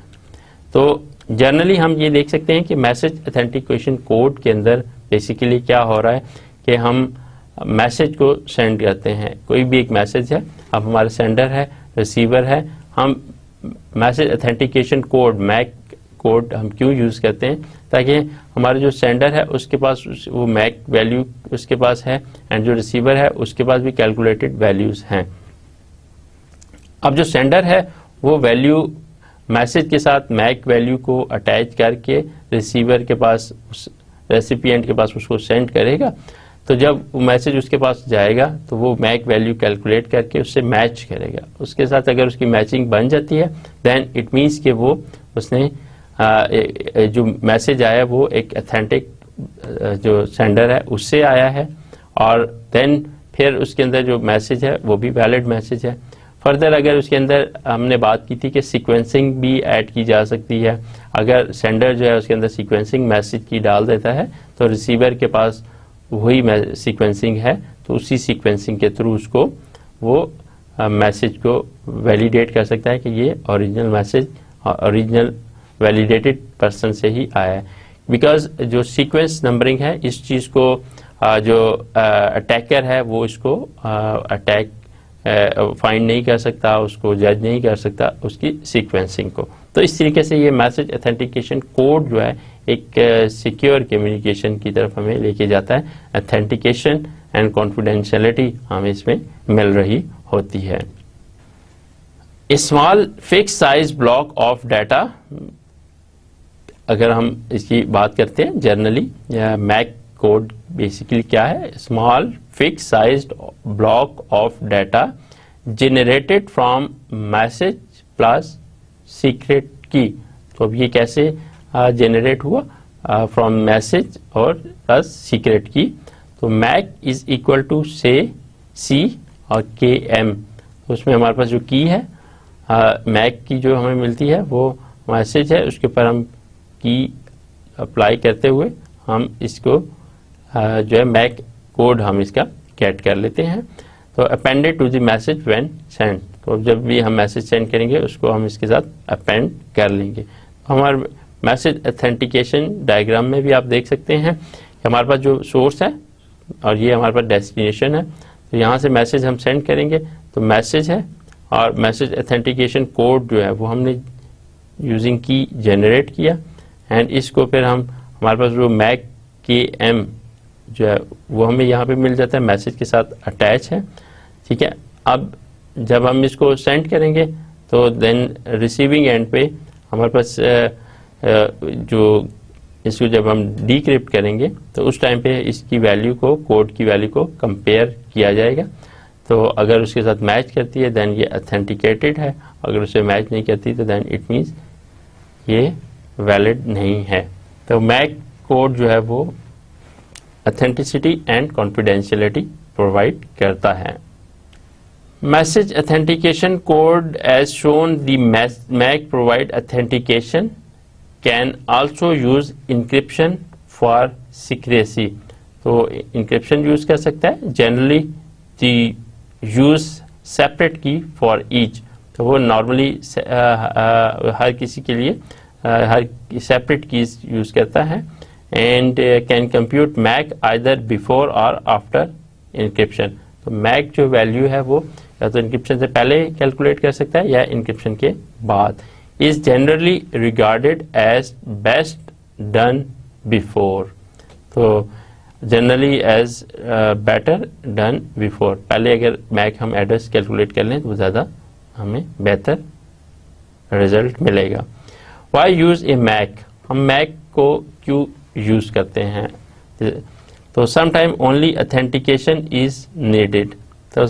तो जनरली हम ये देख सकते हैं कि मैसेज ऑथेंटिकेशन कोड के अंदर बेसिकली क्या हो रहा है कि हम मैसेज को सेंड करते हैं, कोई भी एक मैसेज है, अब हमारा सेंडर है रिसीवर है, हम message authentication code MAC code हम क्यों यूज़ करते हैं ताकि हमारा जो सेंडर है उसके पास वो मैक वैल्यू उसके पास है एंड जो रिसीवर है उसके पास भी कैलकुलेटेड वैल्यूज़ हैं। अब जो सेंडर है वो वैल्यू मैसेज के साथ मैक वैल्यू को अटैच करके रिसीवर के पास उस रेसिपिएंट के पास उसको सेंड करेगा, तो जब वो मैसेज उसके पास जाएगा तो वो मैक वैल्यू कैलकुलेट करके उससे मैच करेगा, उसके साथ अगर उसकी मैचिंग बन जाती है देन इट मीन्स कि वो उसने जो मैसेज आया वो एक ऑथेंटिक जो सेंडर है उससे आया है और देन फिर उसके अंदर जो मैसेज है वो भी वैलिड मैसेज है। फर्दर अगर उसके अंदर हमने बात की थी कि सीक्वेंसिंग भी ऐड की जा सकती है, अगर सेंडर जो है उसके अंदर सीक्वेंसिंग मैसेज की डाल देता है तो रिसीवर के पास वही सीक्वेंसिंग है, तो उसी सीक्वेंसिंग के थ्रू उसको वो मैसेज को वैलिडेट कर सकता है कि ये original message original validated person से ही आया है। बिकॉज जो सीक्वेंस नंबरिंग है इस चीज़ को जो अटैकर है वो इसको अटैक फाइंड नहीं कर सकता, उसको जज नहीं कर सकता उसकी सीक्वेंसिंग को। तो इस तरीके से ये मैसेज ऑथेंटिकेशन कोड जो है एक सिक्योर कम्युनिकेशन की तरफ हमें लेके जाता है। ऑथेंटिकेशन एंड कॉन्फिडेंशियलिटी हमें इसमें मिल रही होती है। Small fix size block of data, अगर हम इसकी बात करते हैं जनरली, मैक कोड बेसिकली क्या है, small fix sized block of data generated from message plus secret key. तो अब ये कैसे जनरेट हुआ, फ्रॉम मैसेज और प्लस सीक्रेट की। तो मैक इज इक्वल टू से सी और के एम, उसमें हमारे पास जो की है मैक की जो हमें मिलती है वो मैसेज है, उसके ऊपर हम की अप्लाई करते हुए हम इसको जो है मैक कोड हम इसका गेट कर लेते हैं। तो appended to the message when send, तो जब भी हम मैसेज सेंड करेंगे उसको हम इसके साथ अपेंड कर लेंगे। तो हमारे मैसेज ऑथेंटिकेशन डायग्राम में भी आप देख सकते हैं कि हमारे पास जो सोर्स है और ये हमारे पास डेस्टिनेशन है। तो यहाँ से मैसेज हम सेंड करेंगे तो मैसेज है और मैसेज ऑथेंटिकेशन कोड जो है वो हमने यूजिंग की जनरेट किया एंड इसको फिर हम हमारे पास जो मैक के एम जो है वो हमें यहाँ पे मिल जाता है, मैसेज के साथ अटैच है। ठीक है, अब जब हम इसको सेंड करेंगे तो देन रिसीविंग एंड पे हमारे पास जो इसको जब हम डिक्रिप्ट करेंगे तो उस टाइम पे इसकी वैल्यू को, कोड की वैल्यू को कंपेयर किया जाएगा। तो अगर उसके साथ मैच करती है देन ये ऑथेंटिकेटेड है, अगर उसे मैच नहीं करती तो देन इट मीन्स ये वैलिड नहीं है। तो मैक कोड जो है वो ऑथेंटिसिटी एंड कॉन्फिडेंशियलिटी प्रोवाइड करता है। Message authentication code as shown the MAC provide authentication can also use encryption for secrecy. तो इंक्रिप्शन यूज कर सकता है, generally the use separate key for each. तो वो नॉर्मली हर किसी के लिए हर सेपरेट कीज यूज करता है and can compute MAC either before or after encryption. तो मैक जो वैल्यू है वो या तो इंक्रिप्शन से पहले कैलकुलेट कर सकता है या इंक्रिप्शन के बाद। Is generally regarded as best done before. तो generally as better done before, पहले अगर मैक हम एड्रेस कैलकुलेट कर लें तो ज़्यादा हमें बेहतर रिजल्ट मिलेगा। वाई यूज ए मैक, हम मैक को क्यों यूज करते हैं? तो sometime only authentication is needed. तो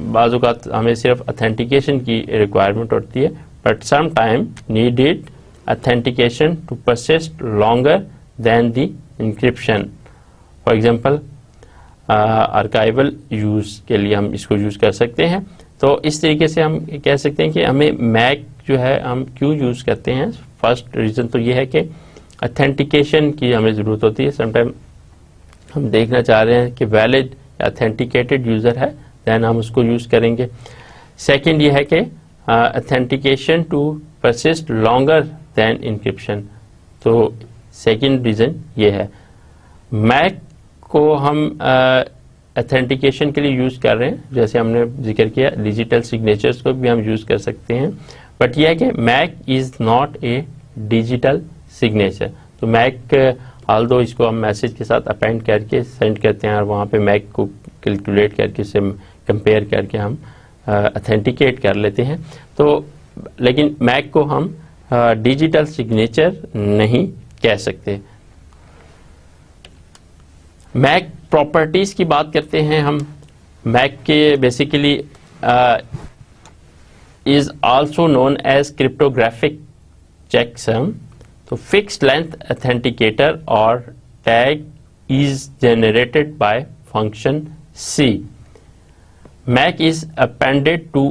बाज़ औक़ात हमें सिर्फ ऑथेंटिकेशन की रिक्वायरमेंट होती है, but sometime needed authentication to persist longer than the encryption. For example archival use के लिए हम इसको यूज़ कर सकते हैं। तो इस तरीके से हम कह सकते हैं कि हमें मैक जो है हम क्यों यूज़ करते हैं। फर्स्ट रीज़न तो ये है कि ऑथेंटिकेशन की हमें ज़रूरत होती है। समटाइम हम देखना चाह रहे हैं कि वैलिड ऑथेंटिकेटेड यूज़र है, दैन हम उसको यूज़ करेंगे। सेकंड ये है कि authentication to persist longer than encryption. तो सेकंड रीज़न ये है। मैक को हम ऑथेंटिकेशन के लिए यूज़ कर रहे हैं, जैसे हमने जिक्र किया डिजिटल सिग्नेचर्स को भी हम यूज़ कर सकते हैं, बट यह है कि MAC is not a digital signature. तो मैक ऑल्दो इसको हम मैसेज के साथ अपेंड करके सेंड करते हैं और वहाँ पे मैक को कैलकुलेट करके उसे कंपेयर करके हम ऑथेंटिकेट कर लेते हैं। तो लेकिन मैक को हम डिजिटल सिग्नेचर नहीं कह सकते। मैक प्रॉपर्टीज़ की बात करते हैं हम। मैक के basically is also known as cryptographic checksum. तो fixed length authenticator or tag is generated by function C. MAC is appended to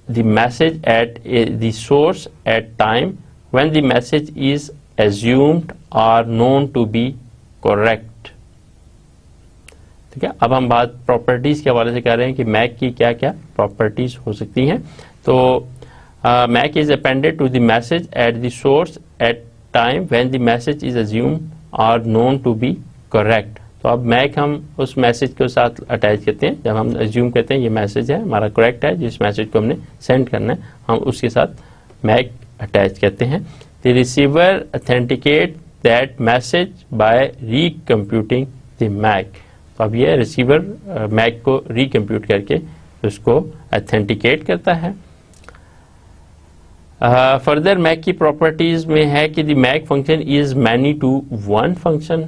the message at the source at time when the message is assumed or known to be correct। ठीक है, अब हम बात properties के हवाले से कर रहे हैं कि मैक की क्या क्या प्रॉपर्टीज हो सकती हैं। तो MAC is appended to the message at the source at time when the message is assumed or known to be correct. तो अब मैक हम उस मैसेज के साथ अटैच करते हैं जब हम अज्यूम करते हैं ये मैसेज है हमारा करेक्ट है, जिस मैसेज को हमने सेंड करना है हम उसके साथ मैक अटैच करते हैं। The receiver authenticate that message by recomputing the MAC. तो अब ये रिसीवर मैक को रिकम्प्यूट करके उसको ऑथेंटिकेट करता है। फर्दर मैक की प्रॉपर्टीज में है कि the MAC function is many to one function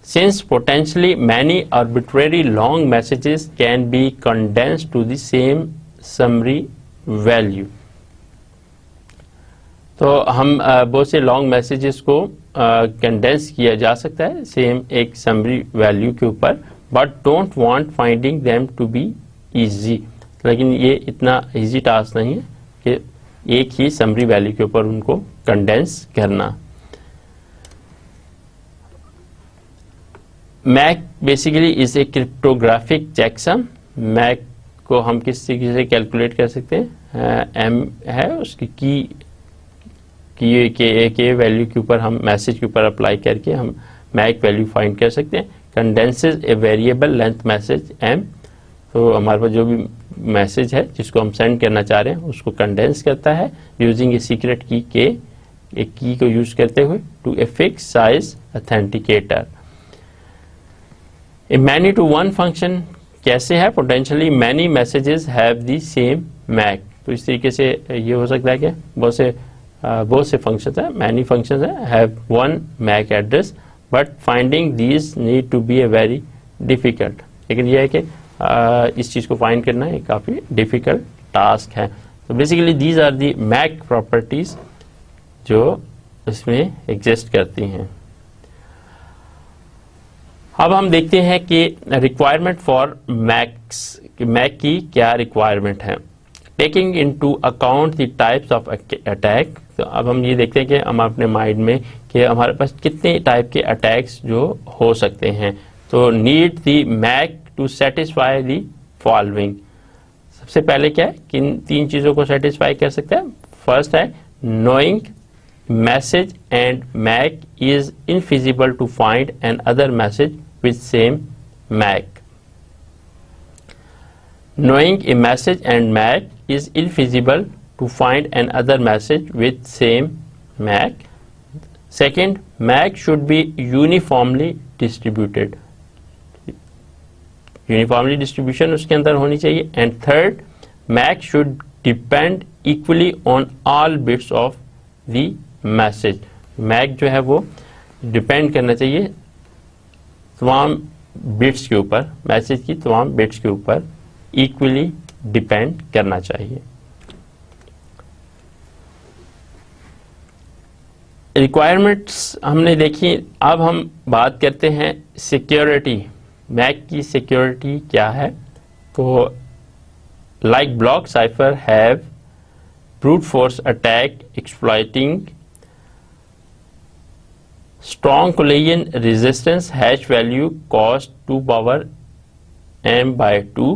since potentially many arbitrary long messages can be condensed to the same summary value। तो हम बहुत से लॉन्ग मैसेजेस को कंडेंस किया जा सकता है सेम एक समरी वैल्यू के ऊपर, but don't want finding them to be easy. लेकिन ये इतना इजी टास्क नहीं है कि एक ही समरी वैल्यू के ऊपर उनको कंडेंस करना। MAC basically is a cryptographic checksum. MAC को हम किस तरीके से कैलकुलेट कर सकते हैं, एम है उसकी की वैल्यू के ऊपर हम मैसेज के ऊपर अप्लाई करके हम मैक वैल्यू फाइंड कर सकते हैं। Condenses a variable length message M. तो हमारे पास जो भी मैसेज है जिसको हम सेंड करना चाह रहे हैं उसको कंडेंस करता है यूजिंग ए सीक्रेट की के, एक की को यूज करते हुए to a fix size authenticator. A many to one function कैसे है, potentially many messages have the same MAC. तो इस तरीके से ये हो सकता है कि बहुत से फंक्शंस हैं, मैनी फंक्शंस हैं, have one MAC address, but finding these need to be a very difficult. लेकिन यह है कि इस चीज़ को फाइंड करना एक काफ़ी डिफिकल्ट टास्क है। तो basically these are the MAC properties जो इसमें एग्जिस्ट करती हैं। अब हम देखते हैं कि रिक्वायरमेंट फॉर मैक की क्या रिक्वायरमेंट है। Taking into account the types of attack. तो अब हम ये देखते हैं कि हम अपने माइंड में कि हमारे पास कितने टाइप के अटैक्स जो हो सकते हैं। तो need the MAC to satisfy the following. सबसे पहले क्या है, किन तीन चीज़ों को सेटिस्फाई कर सकते हैं। फर्स्ट है knowing message and MAC is infeasible to find another message with same MAC। Knowing a message and MAC is infeasible to find another message with same MAC। Second, MAC should be uniformly distributed। Uniformly distribution उसके अंदर होनी चाहिए। And third, MAC should depend equally on all bits of the message। MAC जो है वो depend करना चाहिए तमाम बिट्स के ऊपर, मैसेज की तमाम बिट्स के ऊपर इक्वली डिपेंड करना चाहिए। रिक्वायरमेंट्स हमने देखी। अब हम बात करते हैं सिक्योरिटी। मैक की सिक्योरिटी क्या है। तो like block cipher have brute force attack exploiting strong collision resistance hash value cost 2 power m by 2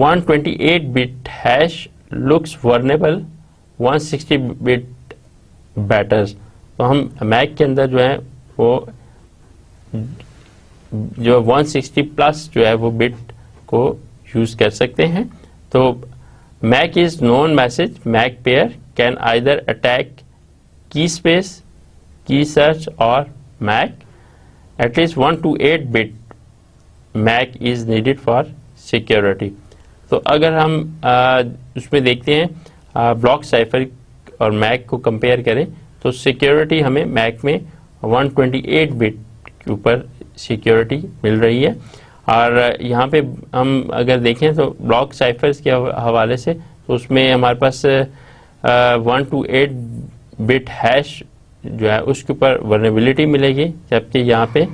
128 bit hash looks vulnerable 160 bit better। तो हम मैक के अंदर जो है वो जो 160 प्लस जो है वो बिट को यूज कर सकते हैं। तो MAC is non message MAC pair can either attack key space, key search or MAC. At least 1 to 8 bit MAC is needed for security. तो अगर हम उसमें देखते हैं ब्लॉक साइफर और मैक को कंपेयर करें तो सिक्योरिटी हमें मैक में 128 बिट के ऊपर सिक्योरिटी मिल रही है। और यहाँ पे हम अगर देखें तो ब्लॉक साइफर्स के हवाले से तो उसमें हमारे पास 1 to 8 बिट हैश जो है उसके ऊपर वर्नेबिलिटी मिलेगी, जबकि यहाँ पे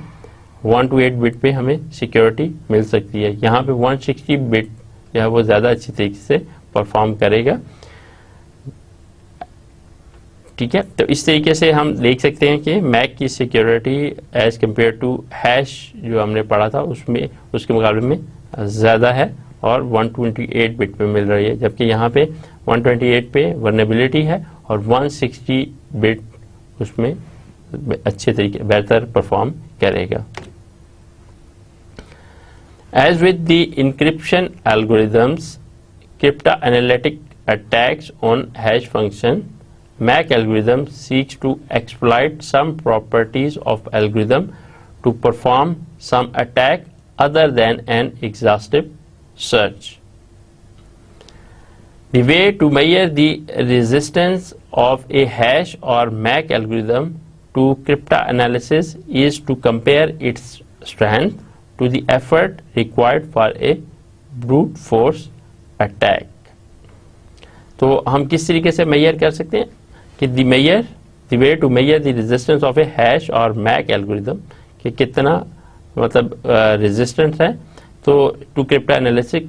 1 to 8 बिट पे हमें सिक्योरिटी मिल सकती है। यहाँ पे 160 बिट जो है वो ज़्यादा अच्छी तरीके से परफॉर्म करेगा। ठीक है, तो इस तरीके से हम देख सकते हैं कि मैक की security as compare to hash जो हमने पढ़ा था उसमें उसके मुकाबले में ज़्यादा है और 128 बिट पे मिल रही है, जबकि यहाँ पे 128 पे वल्नरेबिलिटी है और 160 बिट उसमें अच्छे तरीके बेहतर परफॉर्म करेगा। As with the encryption algorithms, cryptanalytic attacks on hash function, MAC algorithm seeks to exploit some properties of algorithm to perform some attack other than an exhaustive search. The way to measure the resistance of a hash or MAC algorithm to cryptanalysis is to compare its strength to the effort required for a brute force attack. तो हम किस तरीके से major कर सकते हैं कि the way to measure the resistance of a hash और MAC algorithm कि कितना मतलब रेजिस्टेंस है, तो टू क्रिप्टो एनालिसिस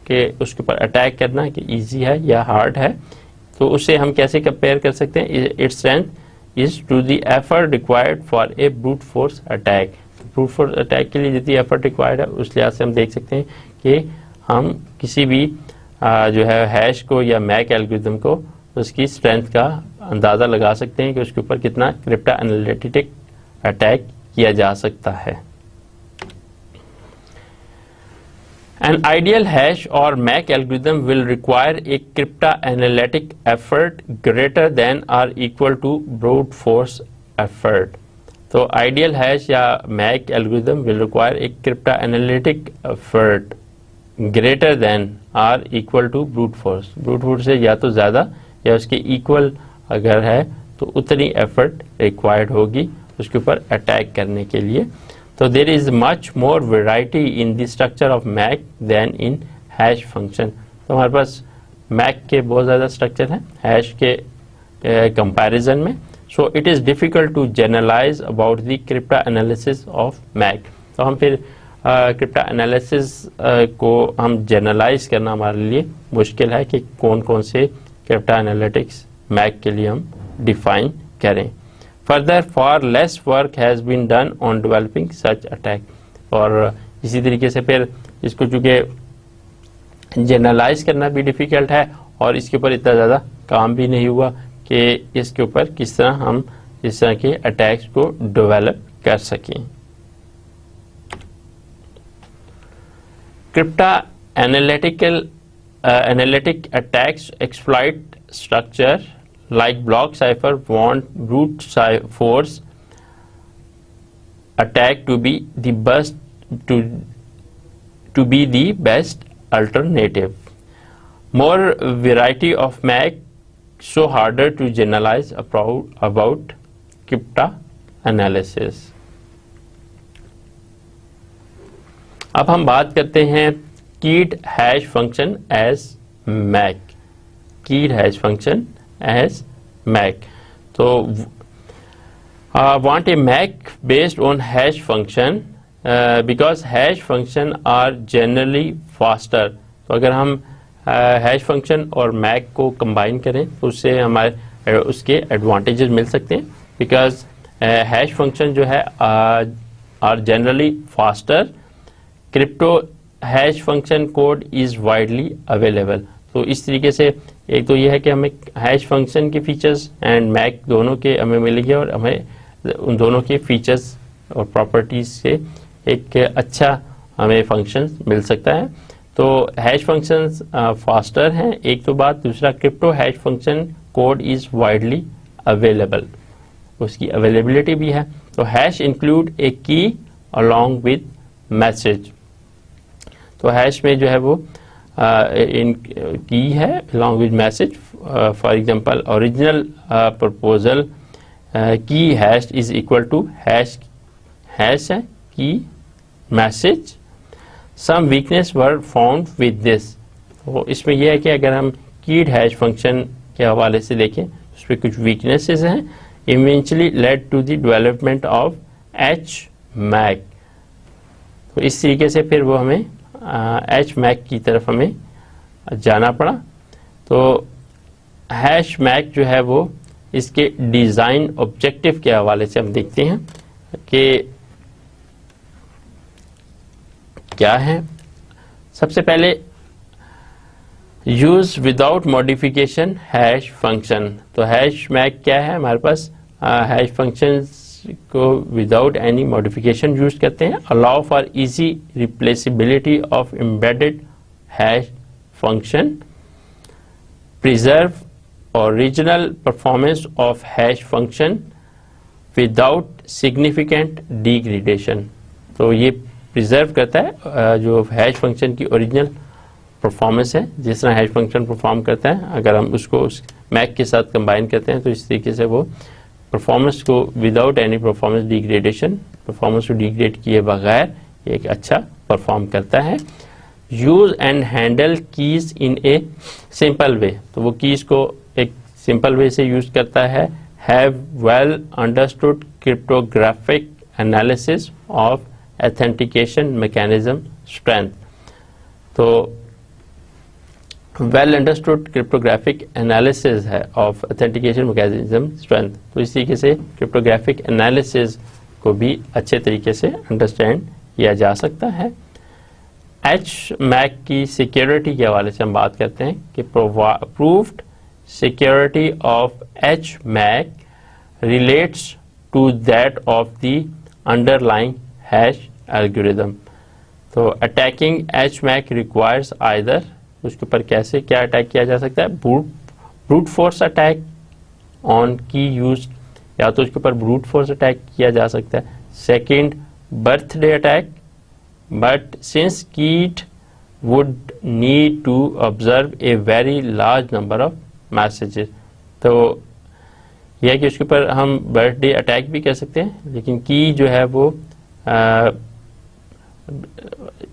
के उसके ऊपर अटैक करना कि इजी है या हार्ड है, तो उससे हम कैसे कंपेयर कर सकते हैं। Its strength is to the effort required for a brute force attack. Brute force attack के लिए जितनी एफर्ट रिक्वायर्ड है उस लिहाज से हम देख सकते हैं कि हम किसी भी जो है हैश को या मैक एल्गोरिथम को उसकी स्ट्रेंथ का अंदाज़ा लगा सकते हैं कि उसके ऊपर कितना क्रिप्टो एनालिटिक अटैक किया जा सकता है। An ideal hash or MAC algorithm will require a cryptanalytic effort greater than or equal to brute force effort. So ideal hash या MAC algorithm will require a cryptanalytic effort greater than or equal to brute force. Brute force से या तो ज़्यादा या उसके equal अगर है तो उतनी effort required होगी उसके ऊपर अटैक करने के लिए। तो there is much more variety in the structure of MAC than in hash function. तो हमारे पास मैक के बहुत ज़्यादा स्ट्रक्चर हैं हैश के कंपैरिजन में। So it is difficult to generalize about the crypto analysis of MAC. तो हम फिर क्रिप्टो एनालिसिस को हम जनरलाइज करना हमारे लिए मुश्किल है कि कौन कौन से क्रिप्टो एनालिटिक्स मैक के लिए हम डिफ़ाइन करें। Further, far less work has been done on developing such attack. और इसी तरीके से फिर इसको चूँकि जनरलाइज करना भी डिफ़िकल्ट है और इसके ऊपर इतना ज़्यादा काम भी नहीं हुआ कि इसके ऊपर किस तरह हम इस तरह के अटैक्स को डेवलप कर सकें। Crypto analytic attacks exploit structure like block cipher want brute force attack to be the best alternative. More variety of MAC, so harder to generalize about crypto analysis. अब हम बात करते हैं कीड हैश फंक्शन एज मैक। कीड hash function as MAC. So want a MAC based on hash function because hash function are generally faster. तो अगर हम हैश फंक्शन और मैक को कंबाइन करें तो उससे हमारे उसके एडवांटेजेस मिल सकते हैं। बिकॉज हैश फंक्शन जो है are generally faster. Crypto hash function code is widely available. तो इस तरीके से एक तो ये है कि हमें हैश फंक्शन के फीचर्स एंड मैक दोनों के हमें मिलेंगे और हमें उन दोनों के फीचर्स और प्रॉपर्टीज से एक अच्छा हमें फंक्शन मिल सकता है। तो हैश फंक्शंस फास्टर हैं एक तो बात, दूसरा crypto hash function code is widely available, उसकी अवेलेबिलिटी भी है। तो हैश इंक्लूड ए की अलॉन्ग विद मैसेज। तो हैश में जो है वो इन की है along with message. For example, original proposal key hash is equal to hash है key message. Some weakness were found with this. तो इसमें यह है कि अगर हम कीड हैश फंक्शन के हवाले से देखें उस पर कुछ वीकनेसेस हैं। Eventually led to the development of HMAC. तो इस तरीके से फिर वो हमें HMAC की तरफ हमें जाना पड़ा। तो हैश मैक जो है वो इसके डिज़ाइन ऑब्जेक्टिव के हवाले से हम देखते हैं कि क्या है। सबसे पहले use without modification hash function. तो हैश मैक क्या है, हमारे पास हैश फंक्शन को विदाउट एनी मॉडिफिकेशन यूज करते हैं। Allow for easy replaceability of embedded hash function, preserve original performance of hash function without significant degradation. तो ये प्रिजर्व करता है जो हैश फंक्शन की ओरिजिनल परफॉर्मेंस है, जिस तरह हैश फंक्शन परफॉर्म करता है, अगर हम उसको उस मैक के साथ कंबाइन करते हैं तो इस तरीके से वो परफॉर्मेंस को without any performance degradation, performance को डिग्रेड किए बगैर एक अच्छा परफॉर्म करता है। Use and handle keys in a simple way. तो वो कीज को एक सिंपल वे से यूज करता है। Have well understood cryptographic analysis of authentication mechanism strength. तो वेल अंडरस्टूड क्रिप्टोग्राफिक एनालिसिस है ऑफ ऑथेंटिकेशन मैकेनिज्म स्ट्रेंथ। तो इस तरीके से क्रिप्टोग्राफिक एनालिसिस को भी अच्छे तरीके से अंडरस्टैंड किया जा सकता है। एच मैक की सिक्योरिटी के हवाले से हम बात करते हैं कि proved security of H MAC relates to that of the underlying hash algorithm. तो attacking H MAC requires either, उसके ऊपर कैसे क्या अटैक किया जा सकता है, brute force attack on key use, या तो उसके ऊपर ब्रूट फोर्स अटैक किया जा सकता है। Second, birthday attack, but since keyed would need to observe a very large number of messages. तो यह है कि उसके ऊपर हम बर्थडे अटैक भी कह सकते हैं, लेकिन की जो है वो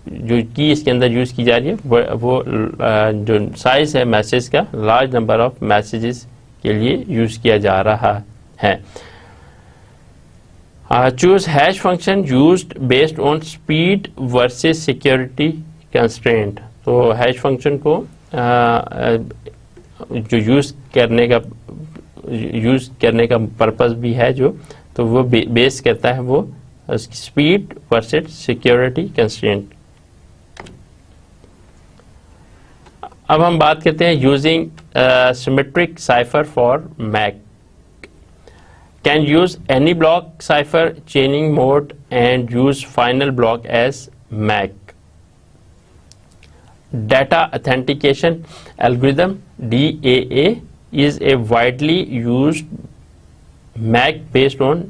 जो की इसके अंदर यूज की जा रही है वो जो साइज है मैसेज का, लार्ज नंबर ऑफ मैसेजेस के लिए यूज किया जा रहा है। Choose hash function used based on speed versus security constraint. तो हैश फंक्शन को जो यूज करने का पर्पस भी है जो, तो वो बेस करता है वो स्पीड वर्सेस सिक्योरिटी कंस्ट्रेंट। अब हम बात करते हैं using symmetric cipher for MAC. Can use any block cipher chaining mode and use final block as MAC. Data authentication algorithm DAA is a widely used MAC based on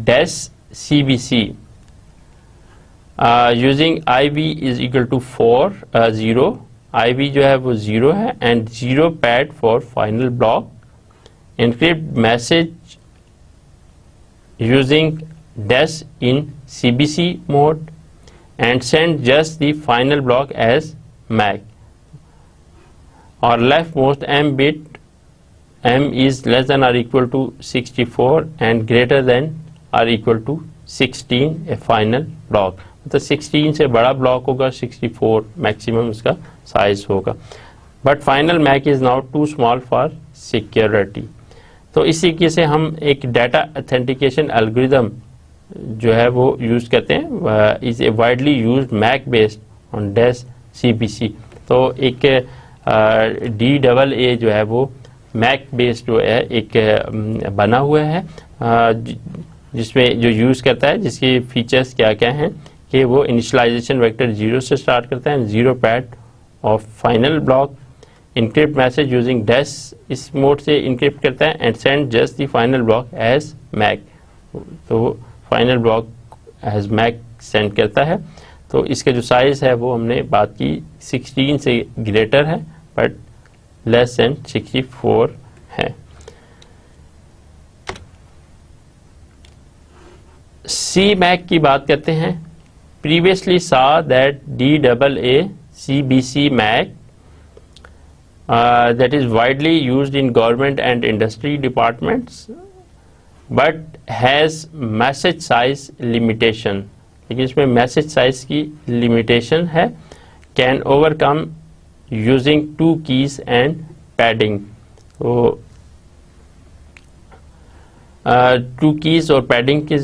DES CBC using IB is equal to 0, IB जो है वो 0 है, and 0 pad for final block. Encrypt message using DES in CBC mode and send just the final block as MAC. Or leftmost M bit, M is less than or equal to 64 and greater than or equal to 16 a final block. मतलब 16 से बड़ा block होगा, 64 maximum उसका size होगा। But final MAC is now too small for security. तो इस तरीके से हम एक डाटा ऑथेंटिकेशन एल्गोरिथम जो है वो यूज करते हैं। Is a widely used MAC based on DES CBC। तो एक DAA जो है वो मैक बेस्ड जो है एक बना हुआ है, जिसमें जो यूज़ करता है, जिसके फीचर्स क्या क्या हैं कि वो इनिशियलाइजेशन वेक्टर 0 से स्टार्ट करता है, 0 pad of final block, encrypt message using DES इस मोड से इनक्रिप्ट करता है, and send just the final block as MAC. तो final block as MAC send करता है। तो इसका जो साइज है वो हमने बात की 16 से ग्रेटर है, बट लेस देन 64 है। सी मैक की बात करते हैं। Previously saw that DAA CBC MAC that is widely used in government and industry departments but has message size limitation। लेकिन इसमें मैसेज साइज की लिमिटेशन है। Can overcome using 2 keys and padding. तो 2 कीज और पैडिंग के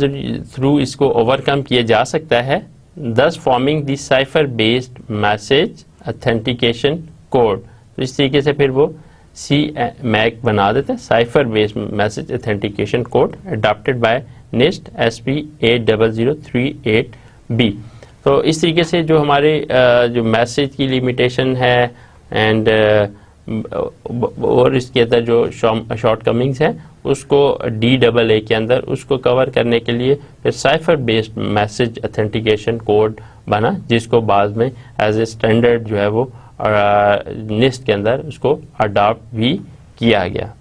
through इसको overcome किया जा सकता है, दस forming the cipher based message authentication code. तो इस तरीके से फिर वो CMAC बना देते हैं, cipher based message authentication code adopted by NIST SP 80038B। तो इस तरीके से जो हमारे जो मैसेज की लिमिटेशन है एंड और इसके अंदर जो शॉर्टकमिंग्स हैं उसको DAA के अंदर उसको कवर करने के लिए फिर cipher based message authentication code बना, जिसको बाद में एज ए स्टैंडर्ड जो है वो NIST के अंदर उसको अडॉप्ट भी किया गया।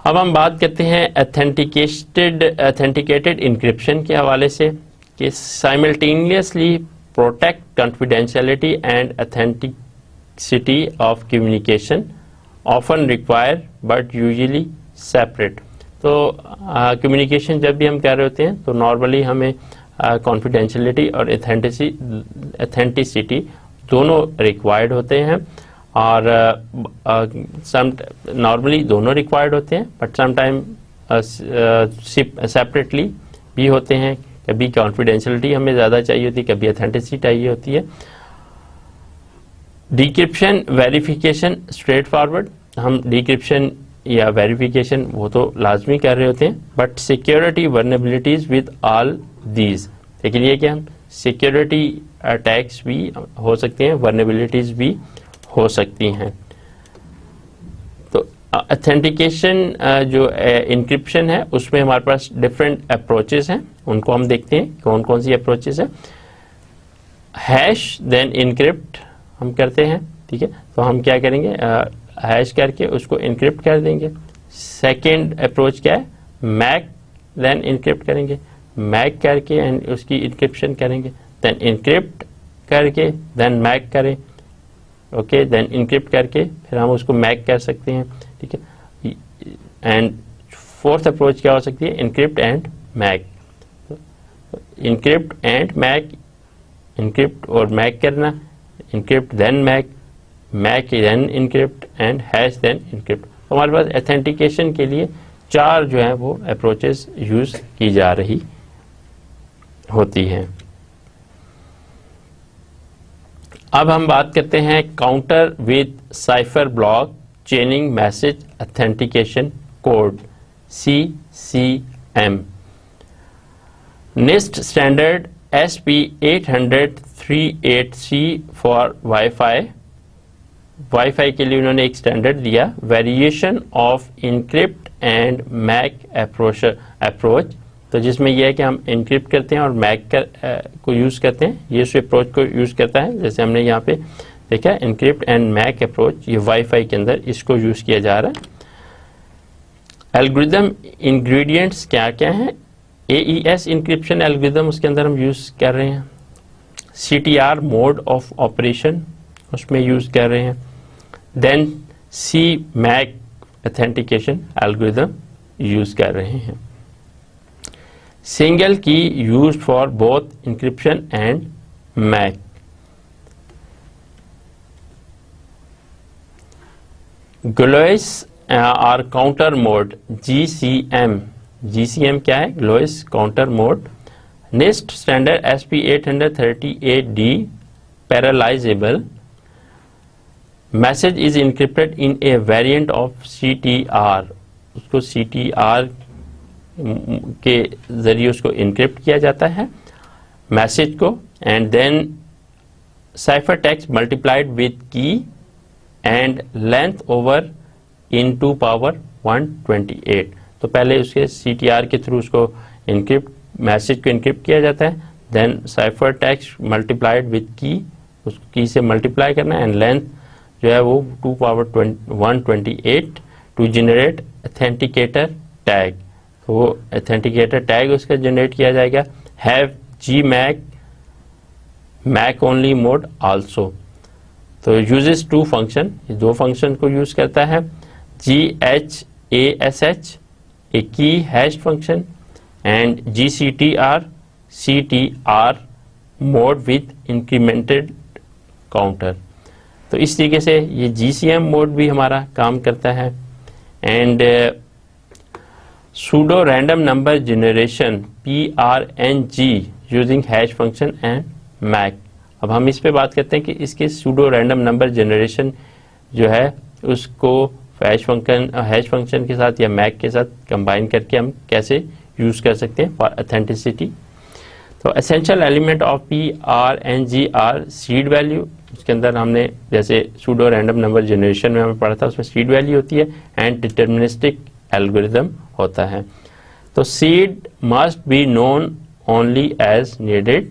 अब हम बात करते हैं ऑथेंटिकेटेड इंक्रिप्शन के हवाले से कि simultaneously protect confidentiality and authenticity of communication often require but usually separate. तो कम्युनिकेशन जब भी हम कर रहे होते हैं तो नॉर्मली हमें कॉन्फिडेंशियलिटी और ऑथेंटिसिटी दोनों रिक्वायर्ड होते हैं, और नॉर्मली दोनों रिक्वायर्ड होते हैं, बट समटाइम सेपरेटली भी होते हैं। कभी कॉन्फिडेंशियलिटी हमें ज़्यादा चाहिए होती है, कभी ऑथेंटिसिटी चाहिए होती है। डिक्रिप्शन वेरिफिकेशन स्ट्रेट फॉरवर्ड, हम डिक्रिप्शन या वेरिफिकेशन वो तो लाजमी कर रहे होते हैं, but security vulnerabilities with all these. लेकिन ये कि हम सिक्योरिटी अटैक्स भी हो सकते हैं, वर्नेबिलिटीज भी हो सकती हैं। तो ऑथेंटिकेशन जो इंक्रिप्शन है उसमें हमारे पास डिफरेंट अप्रोचेस हैं, उनको हम देखते हैं कौन कौन सी अप्रोचेस है। हैश देन इनक्रिप्ट हम करते हैं, ठीक है। तो हम क्या करेंगे, हैश करके उसको इनक्रिप्ट कर देंगे। सेकंड अप्रोच क्या है, मैक देन इनक्रिप्ट करेंगे, मैक करके एंड उसकी इनक्रिप्शन करेंगे, देन इनक्रिप्ट करके देन मैक करें, ओके, देन इनक्रिप्ट करके फिर हम उसको मैक कर सकते हैं, ठीक है। एंड फोर्थ अप्रोच क्या हो सकती है, encrypt and MAC. Encrypt and MAC, encrypt और मैक करना, encrypt then MAC, MAC then encrypt and hash then encrypt. तो हमारे पास ऑथेंटिकेशन के लिए 4 जो है वो अप्रोचेस यूज की जा रही होती हैं। अब हम बात करते हैं counter with cipher block chaining message authentication code CCM। NIST standard SP 80038C for wifi के लिए उन्होंने एक स्टैंडर्ड दिया, variation of encrypt and MAC approach. तो जिसमें यह है कि हम इनक्रिप्ट करते हैं और मैक को यूज़ करते हैं, ये उस अप्रोच को यूज़ करता है। जैसे हमने यहाँ पे देखा इनक्रिप्ट एंड मैक अप्रोच, ये वाईफाई के अंदर इसको यूज़ किया जा रहा है। एल्गोरिदम इंग्रेडिएंट्स क्या क्या हैं, AES इंक्रिप्शन एल्गोरिदम उसके अंदर हम यूज़ कर रहे हैं, CTR मोड ऑफ ऑपरेशन उसमें यूज़ कर रहे हैं, then CMAC authentication algorithm use कर रहे हैं। Single key used for both encryption and MAC. Galois और काउंटर मोड GCM, GCM क्या है, Galois counter mode. NIST standard SP 838D parallelizable message is encrypted in a variant of CTR। उसको CTR के जरिए उसको इनक्रिप्ट किया जाता है मैसेज को, and then cipher text multiplied with key and length over into power 128। तो पहले उसके CTR के थ्रू उसको इनक्रिप्ट, मैसेज को इनक्रिप्ट किया जाता है, then cipher text multiplied with key, उसको की से मल्टीप्लाई करना, एंड लेंथ जो है वो 2 power 128 to generate authenticator tag. तो वो ऑथेंटिकेटर टैग उसका जनरेट किया जाएगा, have GMAC MAC only mode also. तो यूजेस 2 फंक्शन, ये 2 फंक्शन को यूज करता है, GHASH ए की hash function and GCTR CTR mode with incremented counter. तो इस तरीके से ये GCM मोड भी हमारा काम करता है। And pseudo random number generation PRNG using hash function and MAC. अब हम इस पे बात करते हैं कि इसके सूडो रैंडम नंबर जनरेशन जो है उसको हैश फंक्शन के साथ या मैक के साथ कंबाइन करके हम कैसे यूज कर सकते हैं फॉर ऑथेंटिसिटी। तो essential element of PRNG are seed value. उसके अंदर हमने जैसे सूडो रैंडम नंबर जनरेशन में हमें पढ़ा था, उसमें सीड वैल्यू होती है एंड डिटर्मिनिस्टिक एल्गोरिथम होता है। तो seed must be known only as needed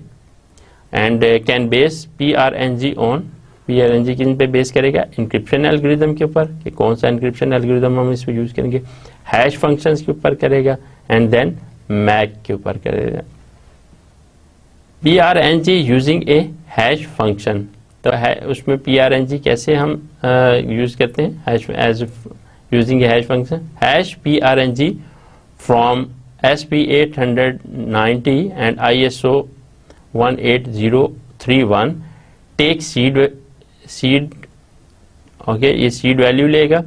and can base PRNG on PRNG किन पे बेस करेगा, इंक्रिप्शन एल्गोरिथम के ऊपर कि कौन सा इंक्रिप्शन एल्गोरिथम हम इसमें यूज करेंगे, हैश फंक्शंस के ऊपर करेगा एंड देन मैक के ऊपर करेगा। PRNG using a hash function. तो उसमें PRNG कैसे हम यूज करते हैं, hash as using a hash function. Hash PRNG from SP890 and ISO 18031 take seed okay, ये सीड वैल्यू लेगा,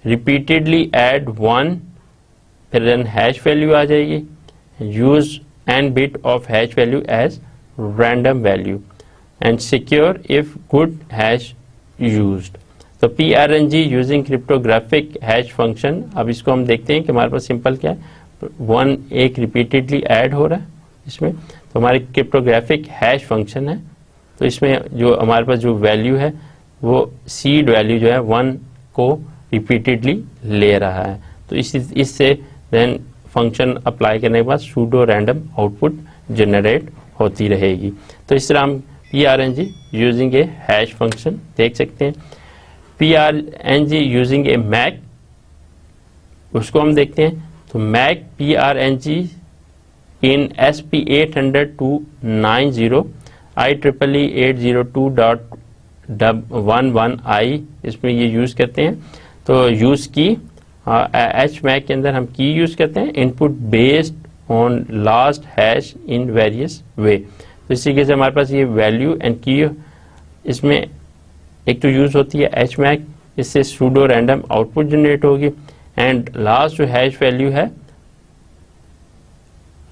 रिपीटेडली ऐड 1, फिर देन हैश वैल्यू आ जाएगी, use n bit of hash value as random value and secure if good hash used. तो PRNG using cryptographic hash function. अब इसको हम देखते हैं कि हमारे पास सिंपल क्या है, 1 एक रिपीटेडली ऐड हो रहा है इसमें, तो हमारे क्रिप्टोग्राफिक हैश फंक्शन है। तो इसमें जो हमारे पास जो वैल्यू है वो सीड वैल्यू जो है 1 को रिपीटेडली ले रहा है। तो इससे देन फंक्शन अप्लाई करने के बाद सूडो रैंडम आउटपुट जनरेट होती रहेगी। तो इस तरह हम PRNG using a hash function देख सकते हैं। PRNG यूजिंग ए मैक, उसको हम देखते हैं। तो MAC PRNG in SP800 to 90 IEEE 802.11i इसमें ये यूज करते हैं। तो यूज की HMAC के अंदर हम की यूज करते हैं, input based on last hash in various वे। तो इस तरीके से हमारे पास ये वैल्यू एंड की इसमें एक तो यूज होती है HMAC, इससे सूडो रैंडम आउटपुट जनरेट होगी एंड लास्ट जो हैश वैल्यू है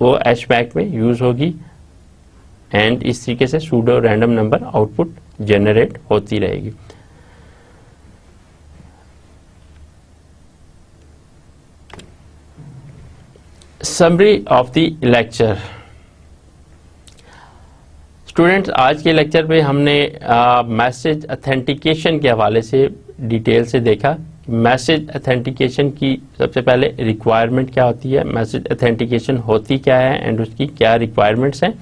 वो HMAC में यूज होगी एंड इस तरीके से pseudo random number output generate होती रहेगी। Summary of the lecture. Students, आज के लेक्चर पे हमने मैसेज ऑथेंटिकेशन के हवाले से डिटेल से देखा। मैसेज ऑथेंटिकेशन की सबसे पहले रिक्वायरमेंट क्या होती है, मैसेज ऑथेंटिकेशन होती क्या है एंड उसकी क्या रिक्वायरमेंट्स हैं।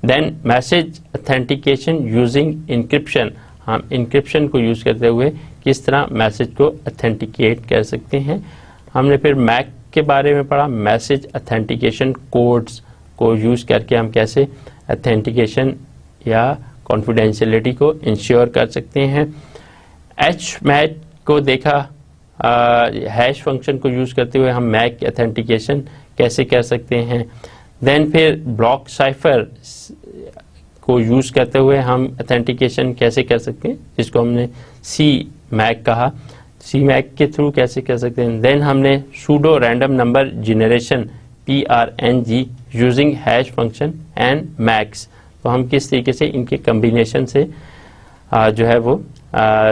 Then message authentication using encryption, हम इंक्रिप्शन को यूज करते हुए किस तरह मैसेज को ऑथेंटिकेट कर सकते हैं। हमने फिर मैक के बारे में पढ़ा, मैसेज ऑथेंटिकेशन कोड्स को यूज करके हम कैसे ऑथेंटिकेशन या कॉन्फिडेंशियलिटी को इंश्योर कर सकते हैं। HMAC को देखा, हैश फंक्शन को यूज करते हुए हम मैक ऑथेंटिकेशन कैसे कर सकते हैं। देन फिर ब्लॉक साइफर को यूज करते हुए हम ऑथेंटिकेशन कैसे कर सकते हैं, जिसको हमने CMAC कहा, CMAC के थ्रू कैसे कर सकते हैं। देन हमने pseudo random number generation PRNG using hash function and max, तो हम किस तरीके से इनके कम्बिनेशन से जो है वो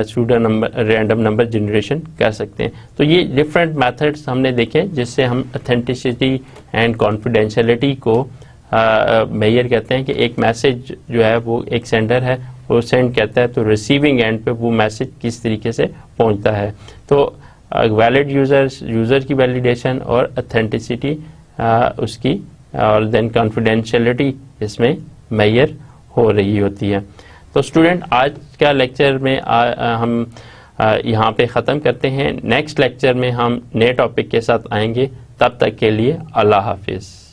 सूडो रैंडम नंबर जनरेशन कर सकते हैं। तो ये डिफरेंट मेथड्स हमने देखे जिससे हम ऑथेंटिसिटी एंड कॉन्फिडेंशियलिटी को मेजर करते हैं कि एक मैसेज जो है वो एक सेंडर है वो सेंड करता है तो रिसीविंग एंड पे वो मैसेज किस तरीके से पहुंचता है। तो वैलिड यूज़र की वैलिडेशन और ऑथेंटिसिटी उसकी और देन कॉन्फिडेंशियलिटी इसमें मेजर हो रही होती है। तो स्टूडेंट, आज का लेक्चर में हम यहाँ पे ख़त्म करते हैं। नेक्स्ट लेक्चर में हम नए टॉपिक के साथ आएंगे। तब तक के लिए अल्लाह हाफिज़।